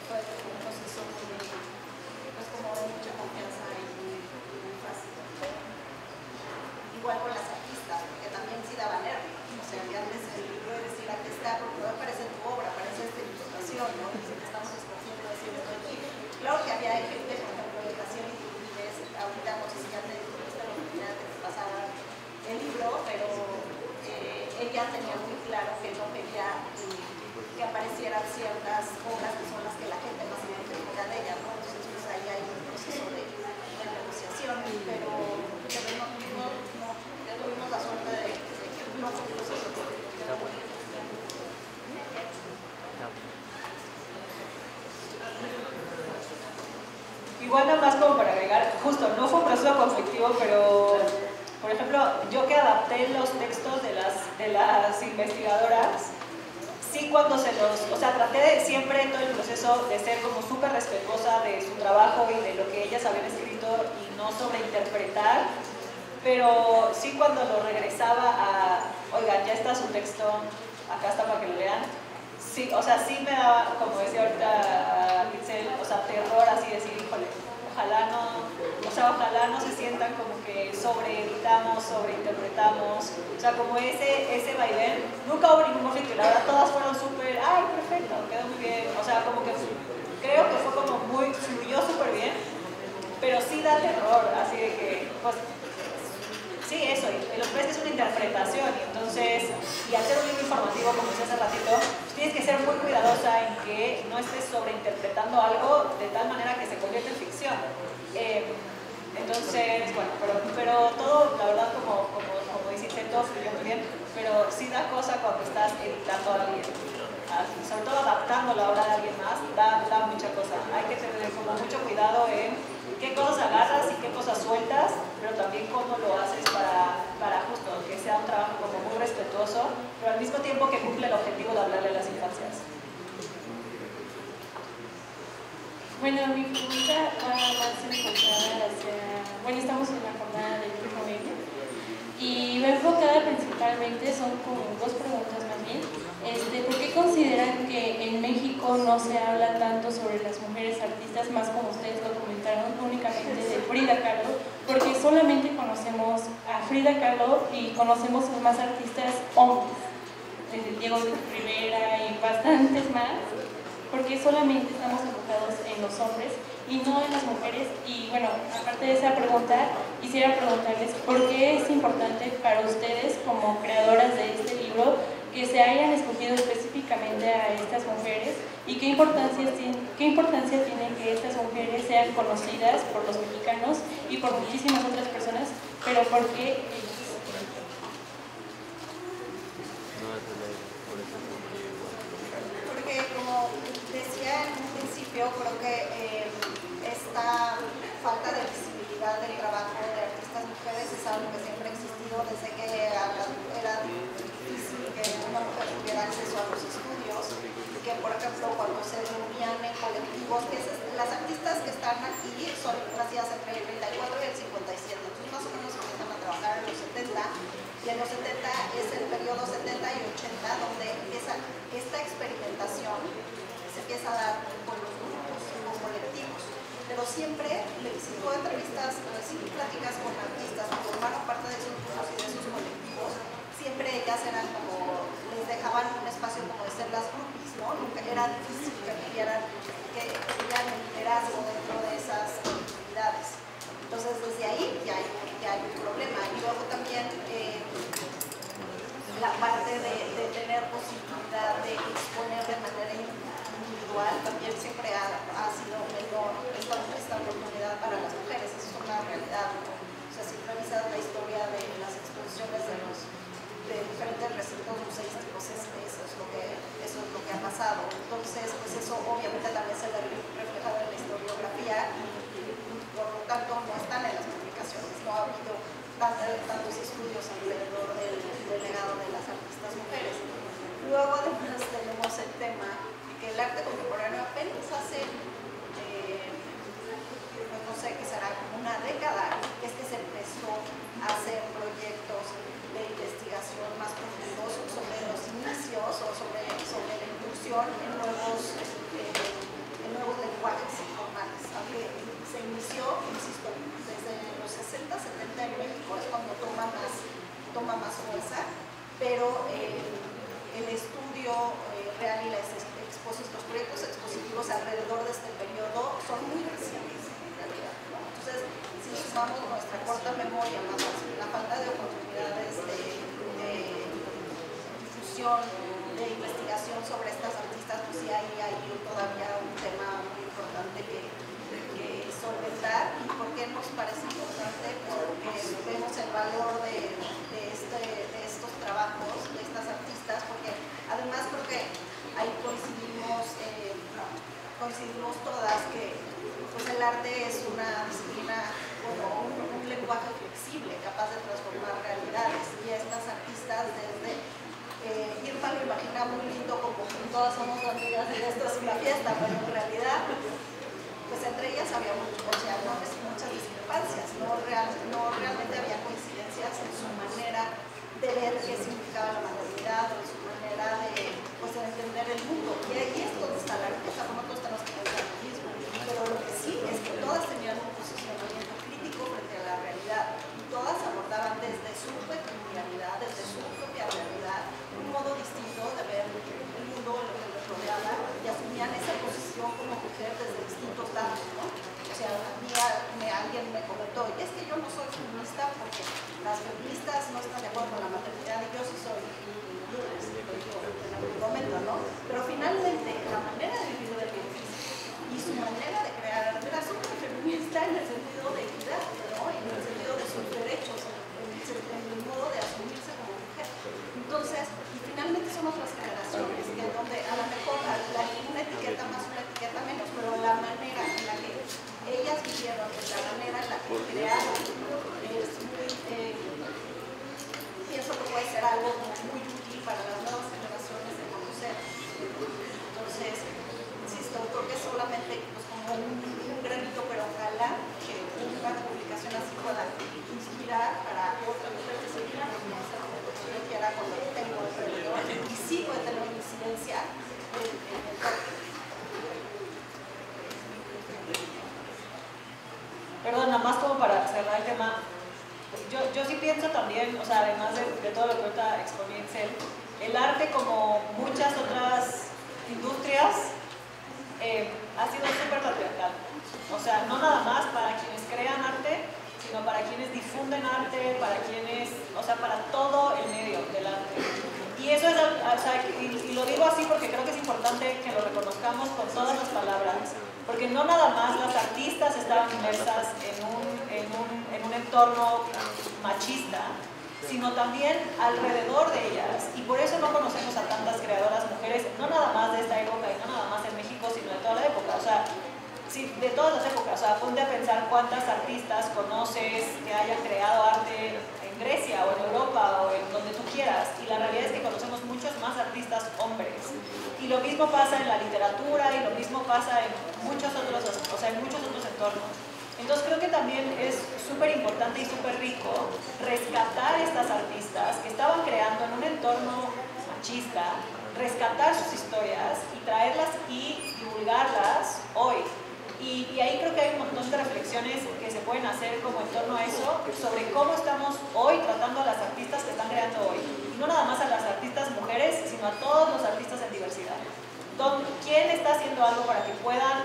fue un proceso muy, pues como de mucha confianza y muy fácil. Igual con las artistas, porque también sí daba nervios. O sea, que antes el libro de decir, aquí está, porque no aparece tu obra, aparece esta ilustración, ¿no? Dice que estamos escogiendo decir esto aquí. Claro que había gente, por ejemplo, de Graciela y Turídez, ahorita no sé si ya te tuviste la oportunidad de que te pasara el libro, pero ella tenía muy claro que no quería que aparecieran ciertas obras que son las que la gente más identifica de ella, ¿no? Entonces, pues ahí hay un proceso de negociación, pero no tuvimos la suerte de que no fue un proceso de Igual nada más como para agregar, justo, no fue un proceso conflictivo, pero, por ejemplo, yo que adapté los textos de las investigadoras, sí cuando o sea, traté de siempre en todo el proceso de ser como súper respetuosa de su trabajo y de lo que ellas habían escrito y no sobreinterpretar, pero sí cuando lo regresaba a, oigan, ya está su texto, acá está para que lo lean. Sí, o sea, sí me daba, como decía ahorita Itzel, o sea, terror así decir, híjole, ojalá no se sientan como que sobreeditamos, sobreinterpretamos, o sea, como ese vaivén, nunca hubo ningún conflicto y la verdad todas fueron súper, ay, perfecto, quedó muy bien, o sea, como que creo que fue como fluyó súper bien, pero sí da terror, así de que, pues, sí, eso, y lo que es una interpretación, y entonces, y hacer un libro informativo, como decía hace ratito, pues tienes que ser muy cuidadosa en que no estés sobreinterpretando algo de tal manera que se convierta en ficción. Entonces, bueno, pero todo, la verdad, como dice, todo fluyó muy bien, pero sí da cosa cuando estás editando a alguien, sobre todo adaptando la obra de alguien más, da mucha cosa. Hay que tener como mucho cuidado en qué cosas agarras y qué cosas sueltas, pero también cómo lo haces para justo que sea un trabajo como muy respetuoso, pero al mismo tiempo que cumple el objetivo de hablarle a las infancias. Bueno, mi pregunta va más enfocada hacia, bueno, estamos en la jornada del Q9 y va enfocada principalmente, son como dos preguntas más bien. ¿Por qué consideran que en México no se habla tanto sobre las mujeres artistas, más como ustedes lo comentaron, únicamente de Frida Kahlo? Porque solamente conocemos a Frida Kahlo y conocemos a más artistas hombres, desde Diego Rivera y bastantes más, porque solamente estamos enfocados en los hombres y no en las mujeres. Y bueno, aparte de esa pregunta, quisiera preguntarles por qué es importante para ustedes como creadoras de este libro que se hayan escogido específicamente a estas mujeres y qué importancia tiene que estas mujeres sean conocidas por los mexicanos y por muchísimas otras personas, pero ¿por qué ellas? Porque como decía en un principio, creo que esta falta de visibilidad del trabajo de artistas mujeres es algo que siempre ha existido desde que era difícil que una mujer tuviera acceso a los estudios y que por decías, entre el 34 y el 57. Entonces más o menos empiezan a trabajar en los 70, y en los 70 es el periodo 70 y 80 donde empieza esta experimentación, se empieza a dar con los grupos o colectivos. Pero siempre, si tú entrevistas, si tú platicas con artistas que formaron parte de esos grupos y de esos colectivos, siempre ellas eran como, les dejaban un espacio como de ser las groupies, ¿no? Nunca era difícil que tuvieran el liderazgo dentro de esas actividades. Entonces desde ahí ya hay un problema. Y luego también la parte de tener posibilidad de exponer de manera individual también siempre ha sido menor esta oportunidad para las mujeres. Eso es una realidad, ¿no? O sea, si revisas la historia de las exposiciones de diferentes recintos museísticos, eso es lo que ha pasado. Entonces, pues eso obviamente también se ve reflejado en la historiografía y por lo tanto no están en las publicaciones. No ha habido tantos estudios alrededor del legado de las artistas mujeres. Luego además tenemos el tema de que el arte contemporáneo apenas hace, pues no sé, que será como una década, es que se empezó a hacer proyectos de investigación más profundos sobre los inicios o sobre la inclusión en nuevos lenguajes informales. Aunque se inició, insisto, desde los 60, 70 en México, es cuando toma más fuerza, pero el estudio real y los proyectos expositivos alrededor de este periodo son muy recientes en realidad, ¿no? Entonces, si sumamos nuestra corta memoria, más la falta de oportunidades de difusión, de investigación sobre estas artistas, pues sí hay todavía un tema muy importante que solventar. ¿Y por qué nos parece importante? Porque vemos el valor de estos trabajos, de estas artistas, porque además creo que ahí coincidimos todas que pues el arte es una disciplina como un lenguaje flexible, capaz de transformar realidades, y estas artistas desde Irma lo imagina muy lindo, como todas somos amigas de esto es una fiesta, pero en realidad pues entre ellas había muchas discrepancias, no realmente había coincidencias en su manera de ver qué significaba la maternidad o en su manera de entender el mundo. Y ahí es donde está la riqueza, como todos tenemos que pensar lo mismo. Pero lo que sí es que todas tenían un posicionamiento crítico frente a la realidad y todas abordaban desde su peculiaridad, desde su propia realidad, un modo distinto de ver el mundo, lo que les rodeaba, y asumían esa posición como mujer desde distintos lados, ¿no? O sea, alguien me comentó, y es que yo no soy feminista porque las feministas no están de acuerdo con la maternidad y yo sí soy en algún momento, ¿no? Pero finalmente la manera de vivir del edificio y su manera de crear era súper feminista en el sentido de equidad, ¿no? En el sentido de sus derechos, en el modo de asumirse como mujer. Entonces, y finalmente son otras generaciones, que donde a lo mejor una etiqueta más, una etiqueta menos, pero la manera en la que ellas vivieron, la manera en la que crearon, es muy, pienso que puede ser algo muy útil para las nuevas generaciones de conocer. Entonces, insisto, creo que solamente pues, como un granito, pero ojalá que una publicación así pueda inspirar para otras mujeres que se quieran reconocer lo que yo quiera con lo que tengo alrededor, y sí puede tener una incidencia en el campo. Perdón, nada más como para cerrar el tema, yo sí pienso también, o sea, además de todo lo que ahorita exponía Excel, el arte, como muchas otras industrias, ha sido súper patriarcal. O sea, no nada más para quienes crean arte, sino para quienes difunden arte, para quienes, o sea, para todo el medio del arte. Y eso es, o sea, y lo digo así porque creo que es importante que lo reconozcamos con todas las palabras, porque no nada más las artistas estaban inmersas en un entorno machista, sino también alrededor de ellas, y por eso no conocemos a tantas creadoras mujeres, no nada más de esta época y no nada más en México, sino de toda la época, o sea, sí, de todas las épocas. O sea, ponte a pensar cuántas artistas conoces que hayan creado arte en Grecia o en Europa o en donde tú quieras, y la realidad es que conocemos muchos más artistas hombres, y lo mismo pasa en la literatura y lo mismo pasa en muchos otros, o sea, en muchos otros entornos. Entonces creo que también es súper importante y súper rico rescatar estas artistas que estaban creando en un entorno machista, rescatar sus historias y traerlas y divulgarlas hoy. Y ahí creo que hay un montón de reflexiones que se pueden hacer como en torno a eso, sobre cómo estamos hoy tratando a las artistas que están creando hoy. Y no nada más a las artistas mujeres, sino a todos los artistas en diversidad. ¿Quién está haciendo algo para que puedan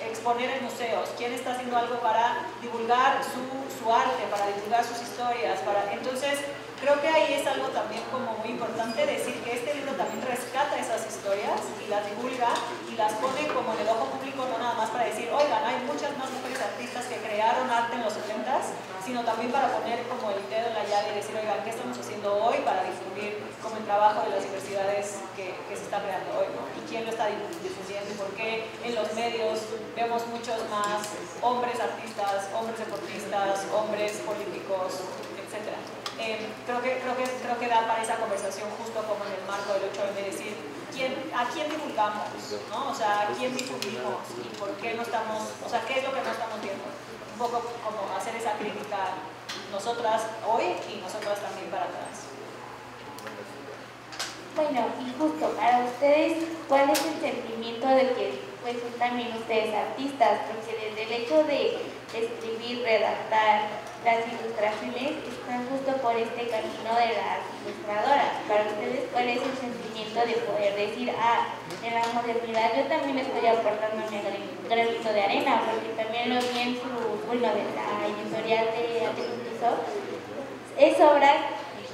exponer en museos? ¿Quién está haciendo algo para divulgar su arte, para divulgar sus historias? Entonces, creo que ahí es algo también como muy importante decir que este libro también rescata esas historias y las divulga y las pone como en el ojo público, no nada más para decir, oigan, hay muchas más mujeres artistas que crearon arte en los 70s, sino también para poner como el dedo en la llaga y decir, oigan, ¿qué estamos haciendo hoy para difundir como el trabajo de las diversidades que se está creando hoy, ¿no? Y quién lo está difundiendo y por qué en los medios vemos muchos más hombres artistas, hombres deportistas, hombres políticos, etc. Creo que da para esa conversación justo como en el marco del 8M, decir a quién divulgamos, ¿no? O sea, a quién difundimos y por qué no estamos, o sea, qué es lo que no estamos viendo. Un poco como hacer esa crítica nosotras hoy y nosotras también para atrás. Bueno, y justo para ustedes, ¿cuál es el sentimiento de que pues son también ustedes artistas? Porque desde el hecho de escribir, redactar las ilustraciones, están justo por este camino de las ilustradoras. Para ustedes, ¿cuál es el sentimiento de poder decir, en la modernidad yo también estoy aportando mi granito de arena? Porque también lo vi en de la editorial de Atelier, es obra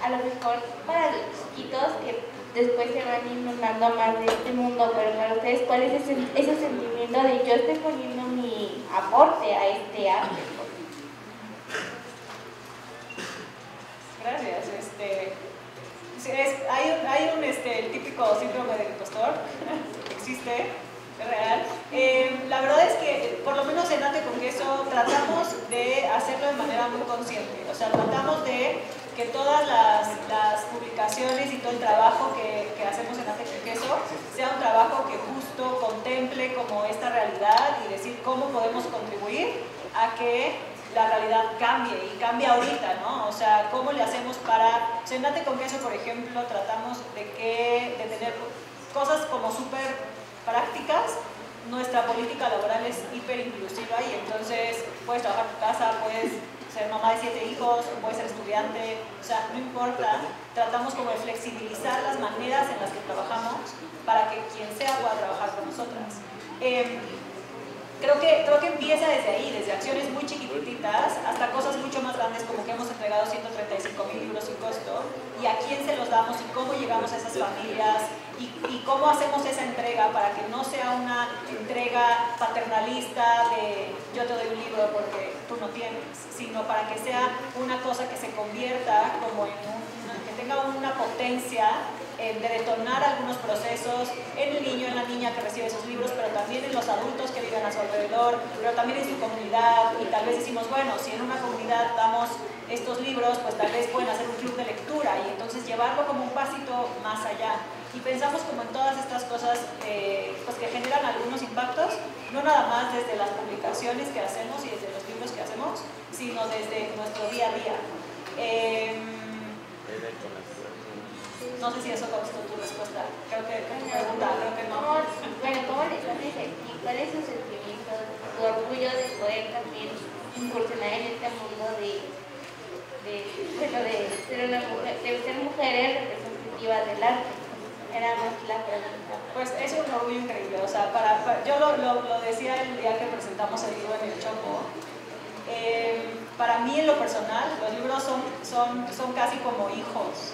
a lo mejor para los chiquitos que después se van inundando más de este mundo, pero para ustedes, ¿cuál es ese sentimiento de yo estoy poniendo mi aporte a este arte? Gracias. Hay un el típico síndrome del impostor, existe, es real. La verdad es que, por lo menos en Ate con Queso, tratamos de hacerlo de manera muy consciente. O sea, tratamos de que todas las publicaciones y todo el trabajo que hacemos en Ate con Queso sea un trabajo que justo contemple como esta realidad y decir cómo podemos contribuir a que la realidad cambie y cambie ahorita, ¿no? O sea, ¿cómo le hacemos para... O sea, en Ate con Queso, por ejemplo, tratamos de tener cosas como súper prácticas. Nuestra política laboral es hiper inclusiva y entonces puedes trabajar en tu casa, puedes ser mamá de 7 hijos, puedes ser estudiante, o sea, no importa. Tratamos como de flexibilizar las maneras en las que trabajamos para que quien sea pueda trabajar con nosotras. Creo que empieza desde ahí, desde acciones muy chiquititas hasta cosas mucho más grandes como que hemos entregado 135,000 libros sin costo y a quién se los damos y cómo llegamos a esas familias y cómo hacemos esa entrega para que no sea una entrega paternalista de yo te doy un libro porque tú no tienes, sino para que sea una cosa que se convierta como en que tenga una potencia de detonar algunos procesos en el niño, en la niña que recibe esos libros, pero también en los adultos que viven a su alrededor, pero también en su comunidad. Y tal vez decimos, bueno, si en una comunidad damos estos libros, pues tal vez pueden hacer un club de lectura y entonces llevarlo como un pasito más allá. Y pensamos como en todas estas cosas pues que generan algunos impactos, no nada más desde las publicaciones que hacemos y desde los libros que hacemos, sino desde nuestro día a día. No sé si eso contestó tu respuesta. Creo que tu pregunta, creo que no. Bueno, ¿cómo les hace sentir? ¿Cuál es su sentimiento, tu orgullo de poder también incursionar en este mundo de ser una mujer, de ser mujeres representativas del arte? Era más la pregunta. Pues es un orgullo increíble. O sea, yo lo decía el día que presentamos el libro en el Chopo. Para mí, en lo personal, los libros son casi como hijos.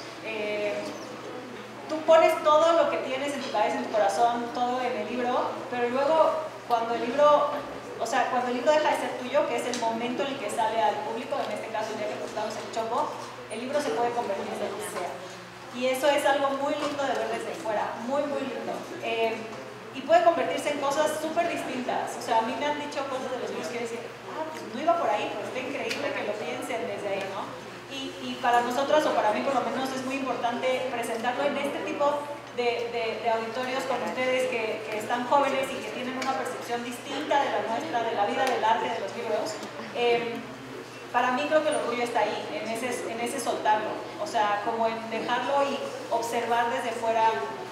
Tú pones todo lo que tienes en tu cabeza, en tu corazón, todo en el libro, pero luego cuando el libro deja de ser tuyo, que es el momento en el que sale al público, en este caso el día que presentamos el Chopo, el libro se puede convertir en lo que sea. Y eso es algo muy lindo de ver desde fuera, muy, muy lindo. Y puede convertirse en cosas súper distintas. O sea, a mí me han dicho cosas de los libros que dicen, pues no iba por ahí, pero está increíble que lo piensen desde ahí, ¿no? Y para nosotras, o para mí por lo menos, es muy importante presentarlo en este tipo de auditorios como ustedes que están jóvenes y que tienen una percepción distinta de la nuestra, de la vida del arte, de los libros. Para mí creo que el orgullo está ahí, en ese soltarlo, o sea, como en dejarlo y observar desde fuera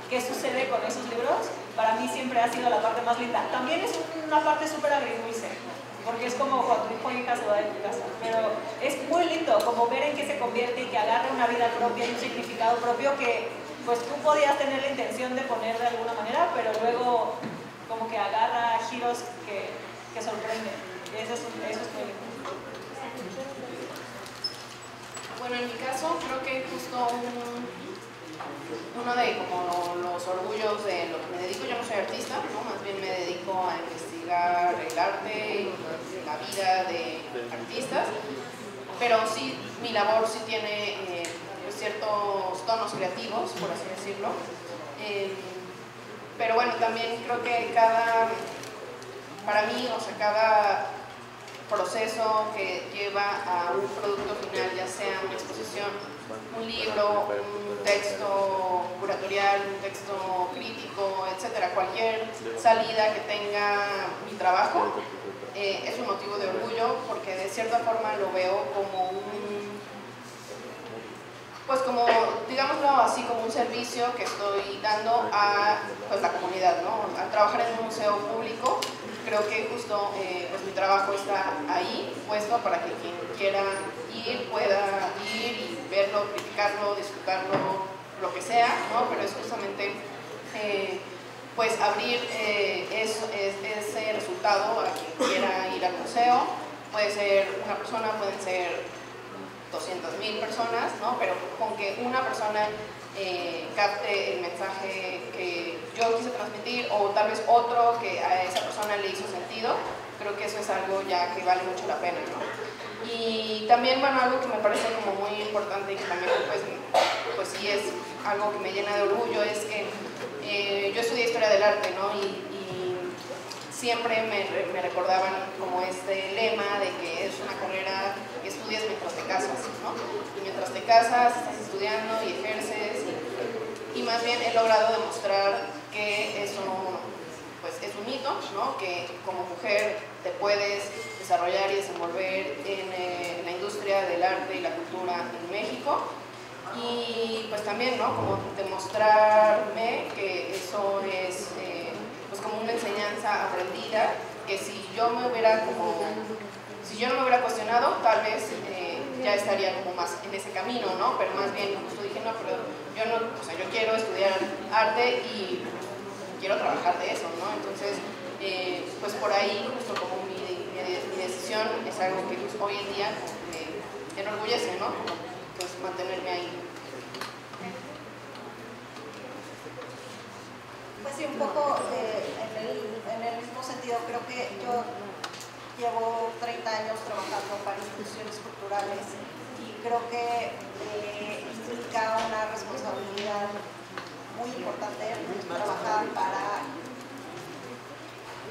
qué sucede con esos libros. Para mí siempre ha sido la parte más linda. También es una parte súper agridulce, porque es como cuando tu hijo o hija se va de tu casa, pero es muy lindo como ver en qué se convierte y que agarre una vida propia y un significado propio que pues tú podías tener la intención de poner de alguna manera, pero luego como que agarra giros que sorprenden. Eso es muy lindo. Bueno, en mi caso creo que justo uno de como los orgullos de lo que me dedico, yo no soy artista, ¿no? Más bien me dedico a investigar el arte, la vida de artistas, pero sí, mi labor sí tiene pues ciertos tonos creativos, por así decirlo, pero bueno, también creo que para mí, o sea, cada proceso que lleva a un producto final, ya sea una exposición, un libro, un texto curatorial, un texto crítico, etcétera, cualquier salida que tenga mi trabajo, es un motivo de orgullo porque de cierta forma lo veo como pues como, digámoslo así, como un servicio que estoy dando a pues, la comunidad, ¿no? Al trabajar en un museo público, creo que justo pues mi trabajo está ahí puesto para que quien quiera ir pueda ir y verlo, criticarlo, disfrutarlo, lo que sea, ¿no? Pero es justamente pues abrir ese resultado a quien quiera ir al museo. Puede ser una persona, pueden ser 200,000 personas, ¿no? Pero con que una persona capte el mensaje que yo quise transmitir o tal vez otro que a esa persona le hizo sentido, creo que eso es algo ya que vale mucho la pena, ¿no? Y también, bueno, algo que me parece como muy importante y que también pues sí es algo que me llena de orgullo es que yo estudié Historia del Arte, ¿no? Y siempre me recordaban como este lema de que es una carrera que estudias mientras te casas, ¿no? Y mientras te casas, estás estudiando y ejerces y más bien he logrado demostrar que eso pues, es un mito, ¿no? Que como mujer te puedes desarrollar y desenvolver en la industria del arte y la cultura en México y pues también, ¿no? Como demostrarme que eso es pues como una enseñanza aprendida que si yo no me hubiera cuestionado, tal vez ya estaría como más en ese camino, ¿no? Pero más bien justo dije, no, pero yo no, o sea, yo quiero estudiar arte y quiero trabajar de eso, ¿no? Entonces, pues por ahí justo como mi decisión es algo que pues, hoy en día me enorgullece, ¿no? Pues mantenerme ahí. Pues sí, un poco en el mismo sentido, creo que yo llevo 30 años trabajando para instituciones culturales y creo que implica una responsabilidad muy importante trabajar para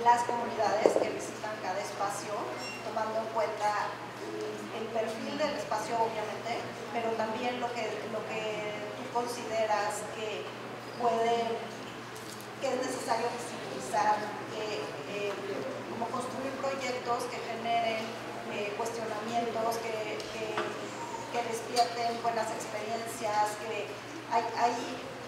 las comunidades que visitan cada espacio, tomando en cuenta el perfil del espacio obviamente, pero también lo que tú consideras que es necesario visibilizar, como construir proyectos que generen cuestionamientos, que despierten buenas experiencias, que hay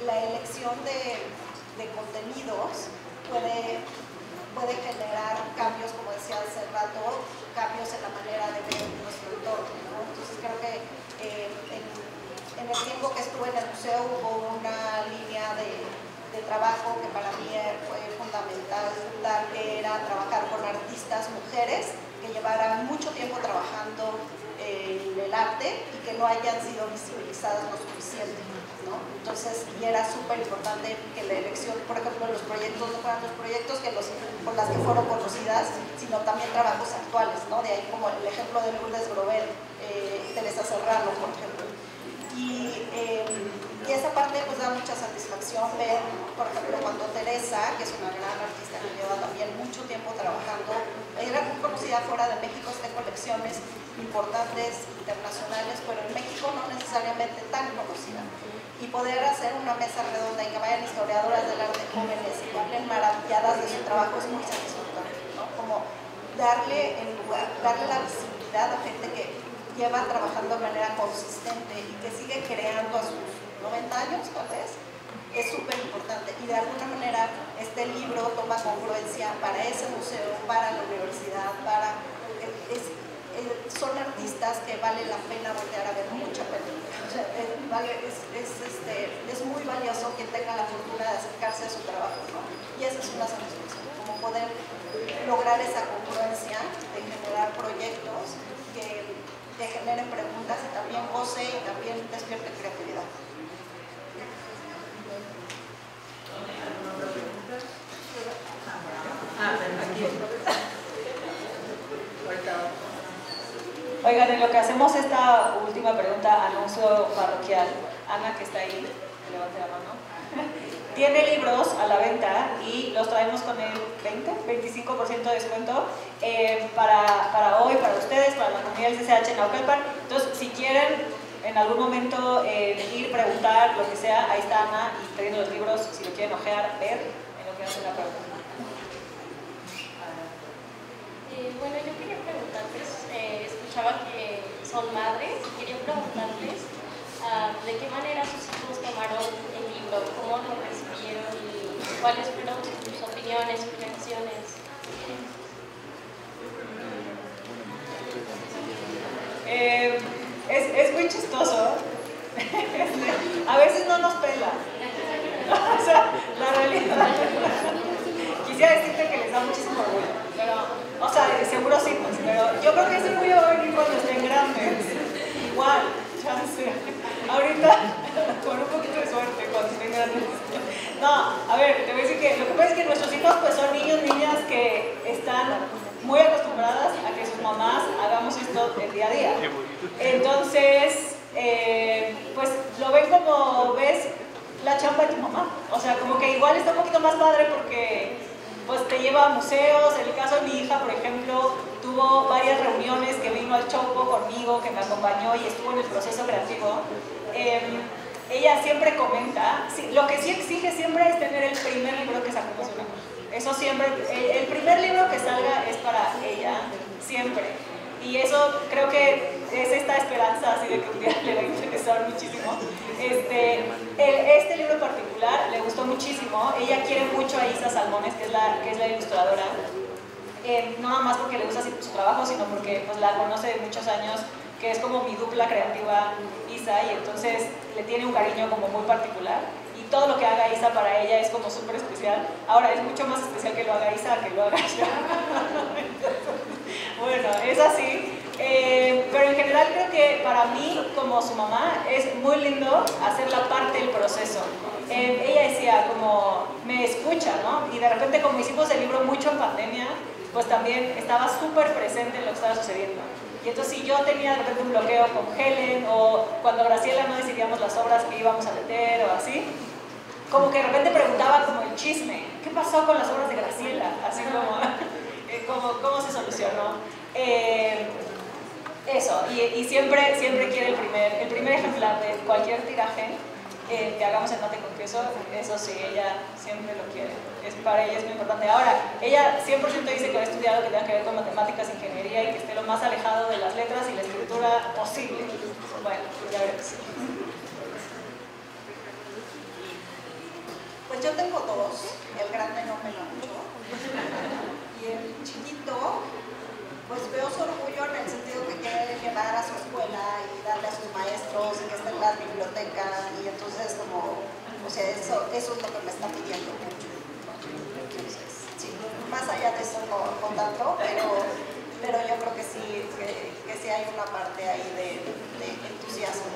la elección de contenidos puede generar cambios, como decía hace rato, cambios en la manera de ver nuestro entorno, ¿no? Entonces creo que en el tiempo que estuve en el museo hubo una línea de trabajo que para mí fue fundamental, que era trabajar con artistas mujeres que llevaran mucho tiempo trabajando en el arte y que no hayan sido visibilizadas lo suficiente, ¿no? Entonces, y era súper importante que la elección, por ejemplo, los proyectos no fueran los proyectos por las que fueron conocidas, sino también trabajos actuales, ¿no? De ahí como el ejemplo de Lourdes Grobel, Teresa Serrano, por ejemplo. Y esa parte pues da mucha satisfacción ver, por ejemplo, cuando Teresa, que es una gran artista que lleva también mucho tiempo trabajando, era muy conocida fuera de México, está en colecciones importantes internacionales, pero en México no necesariamente tan conocida. y poder hacer una mesa redonda y que vayan historiadoras del arte jóvenes y hablen maravilladas de su trabajo es muy satisfactorio, ¿no? Como darle el lugar, darle la visibilidad a gente que lleva trabajando de manera consistente y que sigue creando a sus 90 años tal vez, es súper importante. Y de alguna manera este libro toma congruencia para ese museo, para la universidad, son artistas que vale la pena voltear a ver, mucha pena. O sea, es muy valioso quien tenga la fortuna de acercarse a su trabajo, ¿no? Y esa es una satisfacción, como poder lograr esa congruencia de generar proyectos que generen preguntas y también goce y también despierte creatividad. Oigan, en lo que hacemos esta última pregunta, anuncio parroquial. Ana, que está ahí, levante la mano. Tiene libros a la venta y los traemos con el 25% de descuento para hoy, para ustedes, para la comunidad del CCH en Naucalpan. Entonces, si quieren en algún momento ir, preguntar, lo que sea, ahí está Ana y trayendo los libros, si lo quieren ojear, ver, en lo que hacen la pregunta. Bueno, yo quería preguntarles, escuchaba que son madres, y quería preguntarles de qué manera sus hijos tomaron el libro, cómo lo recibieron y cuáles fueron sus opiniones, sus reacciones. Es muy chistoso. A veces no nos pela. O sea, la realidad. Quisiera decirte que les da muchísimo orgullo, pero, o sea, seguro sí, pues, pero yo creo que ese orgullo va a venir cuando estén grandes. Igual, chance. Ahorita, con un poquito de suerte, cuando estén grandes. No, a ver, te voy a decir que lo que pasa es que nuestros hijos pues son niños, niñas que están muy acostumbradas a que sus mamás hagamos esto el día a día. Entonces, pues lo ven como, ves la chamba de tu mamá. O sea, como que igual está un poquito más padre porque pues te lleva a museos. En el caso de mi hija, por ejemplo, tuvo varias reuniones que vino al Chopo conmigo, que me acompañó y estuvo en el proceso creativo. Ella siempre comenta, sí, lo que sí exige siempre es tener el primer libro que sacamos de una cosa. Eso siempre, el primer libro que salga es para ella, siempre. Y eso creo que es esta esperanza así de que un día le va a interesar muchísimo. Este libro en particular le gustó muchísimo. Ella quiere mucho a Isa Salmones, que es la ilustradora. No nada más porque le gusta su trabajo, sino porque pues, la conoce de muchos años, que es como mi dupla creativa, Isa, y entonces le tiene un cariño como muy particular. Y todo lo que haga Isa para ella es como súper especial. Ahora, es mucho más especial que lo haga Isa que lo haga yo. Bueno, es así. Pero en general creo que para mí, como su mamá, es muy lindo hacer la parte del proceso. Ella decía, como, me escucha, ¿no? Y de repente, como hicimos el libro mucho en pandemia, pues también estaba súper presente en lo que estaba sucediendo. Y entonces si yo tenía de repente un bloqueo con Helen, o cuando Graciela no decidíamos las obras que íbamos a meter o así, como que de repente preguntaba como el chisme, ¿qué pasó con las obras de Graciela? Así como, ¿cómo se solucionó? Eso, y siempre quiere el primer ejemplar de cualquier tiraje que hagamos en mate con queso. Eso sí, ella siempre lo quiere. Para ella es muy importante. Ahora, ella 100% dice que va a estudiar lo que tenga que ver con matemáticas, ingeniería y que esté lo más alejado de las letras y la escritura posible. Bueno, ya veremos. Pues yo tengo dos, el grande no pela mucho, y el chiquito, pues veo su orgullo en el sentido que quiere llevar a su escuela y darle a sus maestros y que esté en las bibliotecas, y entonces como, o sea, eso es lo que me está pidiendo mucho. Entonces, sí, más allá de eso no tanto, pero yo creo que sí hay una parte ahí de entusiasmo.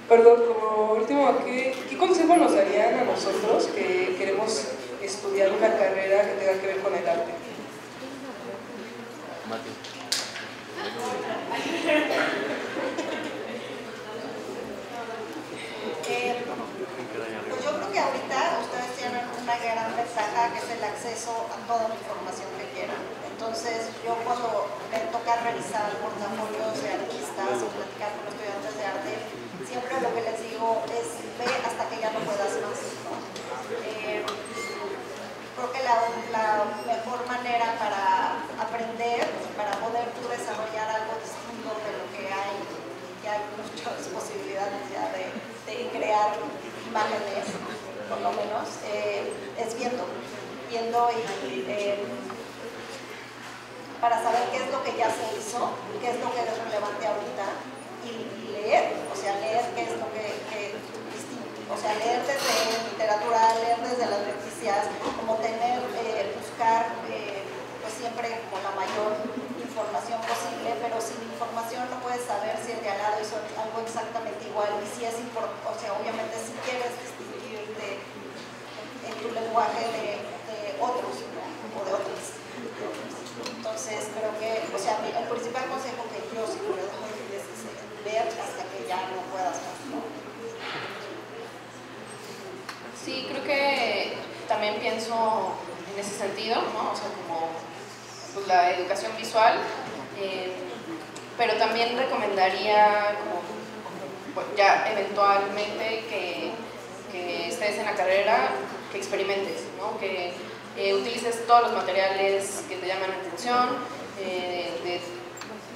Perdón, como último, ¿qué consejo nos darían a nosotros que queremos estudiar una carrera que tenga que ver con el arte? Pues yo creo que ahorita ustedes tienen una gran ventaja, que es el acceso a toda la información que quieran. Entonces yo cuando me toca revisar portafolios de artistas, para saber qué es lo que ya se hizo, qué es lo que es relevante ahorita y leer, o sea, leer qué es lo que o sea, leer desde literatura, leer desde las noticias, como tener, buscar pues siempre como la mayor información posible, pero sin información no puedes saber si el de al lado hizo algo exactamente igual y si es importante, o sea, obviamente si quieres distinguirte en tu lenguaje de otros, ¿no? O de otros. Entonces creo que, o sea, el principal consejo que yo sí puedo dar es leer hasta que ya no puedas más, ¿no? Sí, creo que también pienso en ese sentido, ¿no? O sea, como pues, la educación visual, pero también recomendaría como, pues, ya eventualmente que estés en la carrera, que experimentes, ¿no? Que utilices todos los materiales que te llaman la atención, de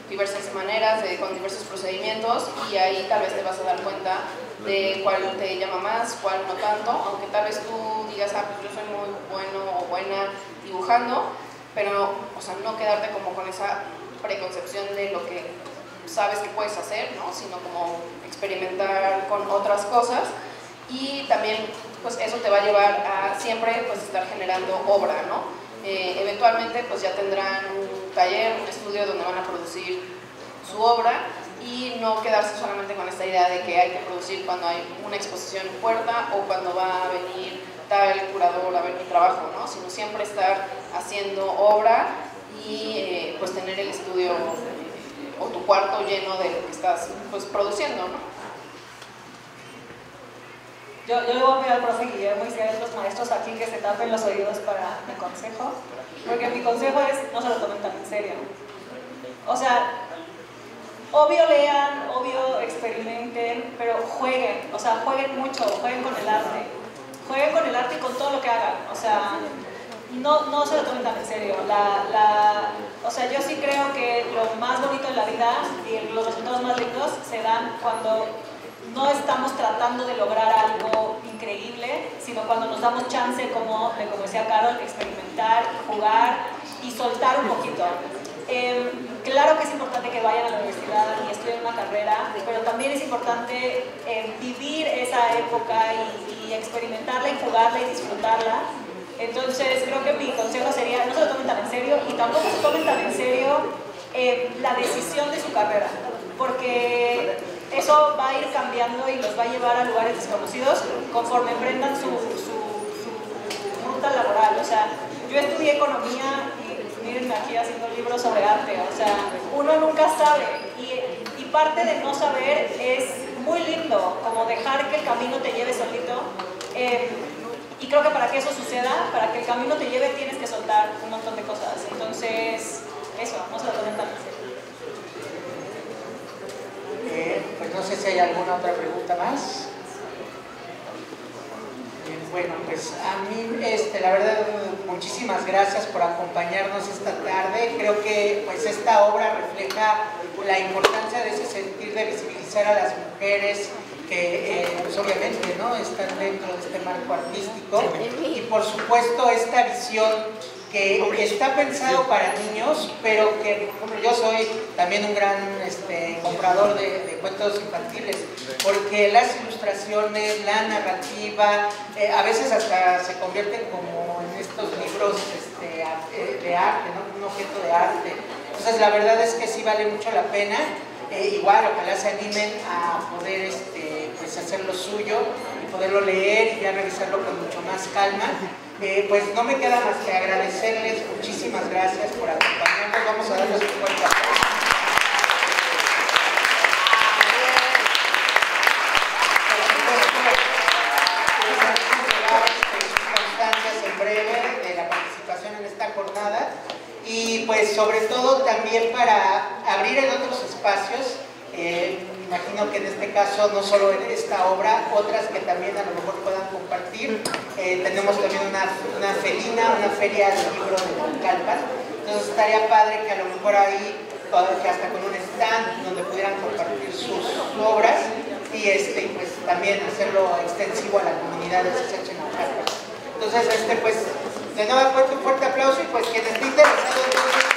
diversas maneras, con diversos procedimientos, y ahí tal vez te vas a dar cuenta de cuál te llama más, cuál no tanto, aunque tal vez tú digas, ah, pues yo soy muy bueno o buena dibujando, pero, o sea, no quedarte como con esa preconcepción de lo que sabes que puedes hacer, ¿no? Sino como experimentar con otras cosas, y también, pues eso te va a llevar a siempre, pues, estar generando obra, ¿no? Eventualmente, pues ya tendrán un taller, un estudio donde van a producir su obra, y no quedarse solamente con esta idea de que hay que producir cuando hay una exposición en puerta o cuando va a venir tal curador a ver mi trabajo, ¿no? Sino siempre estar haciendo obra y pues tener el estudio o tu cuarto lleno de lo que estás pues produciendo, ¿no? Yo le voy a pedir al profe Guillermo y si hay otros maestros aquí que se tapen los oídos para mi consejo, porque mi consejo es no se lo tomen tan en serio. O sea, obvio lean, obvio experimenten, pero jueguen, o sea, jueguen mucho, jueguen con el arte y con todo lo que hagan, o sea, no se lo tomen tan en serio. O sea, yo sí creo que lo más bonito de la vida y los resultados más lindos se dan cuando no estamos tratando de lograr algo increíble, sino cuando nos damos chance, como decía Carol, experimentar, jugar y soltar un poquito. Claro que es importante que vayan a la universidad y estudien una carrera, pero también es importante vivir esa época y experimentarla y jugarla y disfrutarla. Entonces creo que mi consejo sería no se lo tomen tan en serio y tampoco se tomen tan en serio la decisión de su carrera, porque eso va a ir cambiando y los va a llevar a lugares desconocidos conforme emprendan su ruta laboral. O sea, yo estudié economía y mírenme aquí haciendo libros sobre arte, o sea, uno nunca sabe y parte de no saber es muy lindo, como dejar que el camino te lleve solito. Y creo que para que eso suceda, para que el camino te lleve, tienes que soltar un montón de cosas. Entonces, eso, no se lo tomen tan en serio. Pues no sé si hay alguna otra pregunta más. Bueno, pues a mí, la verdad, muchísimas gracias por acompañarnos esta tarde. Creo que pues esta obra refleja la importancia de ese sentir de visibilizar a las mujeres que pues obviamente, ¿no?, están dentro de este marco artístico, y por supuesto esta visión que está pensado para niños, pero que, por ejemplo, yo soy también un gran comprador de cuentos infantiles, porque las ilustraciones, la narrativa, a veces hasta se convierten como en estos libros de arte, ¿no?, un objeto de arte. Entonces la verdad es que sí vale mucho la pena. Igual, ojalá se animen a poder pues hacer lo suyo y poderlo leer y ya revisarlo con mucho más calma. Pues no me queda más que agradecerles, muchísimas gracias por acompañarnos. Vamos a darles un fuerte aplauso. Constancias en breve de la participación en esta jornada. Y pues sobre todo también para abrir en otros espacios, imagino que en este caso no solo en esta obra, otras que también a lo mejor puedan compartir. Tenemos también una feria del libro de Naucalpan, entonces estaría padre que a lo mejor ahí, que hasta con un stand donde pudieran compartir sus obras y pues también hacerlo extensivo a la comunidad de CCH Naucalpan. Entonces, pues de nuevo un fuerte aplauso y pues quien esté interesado entonces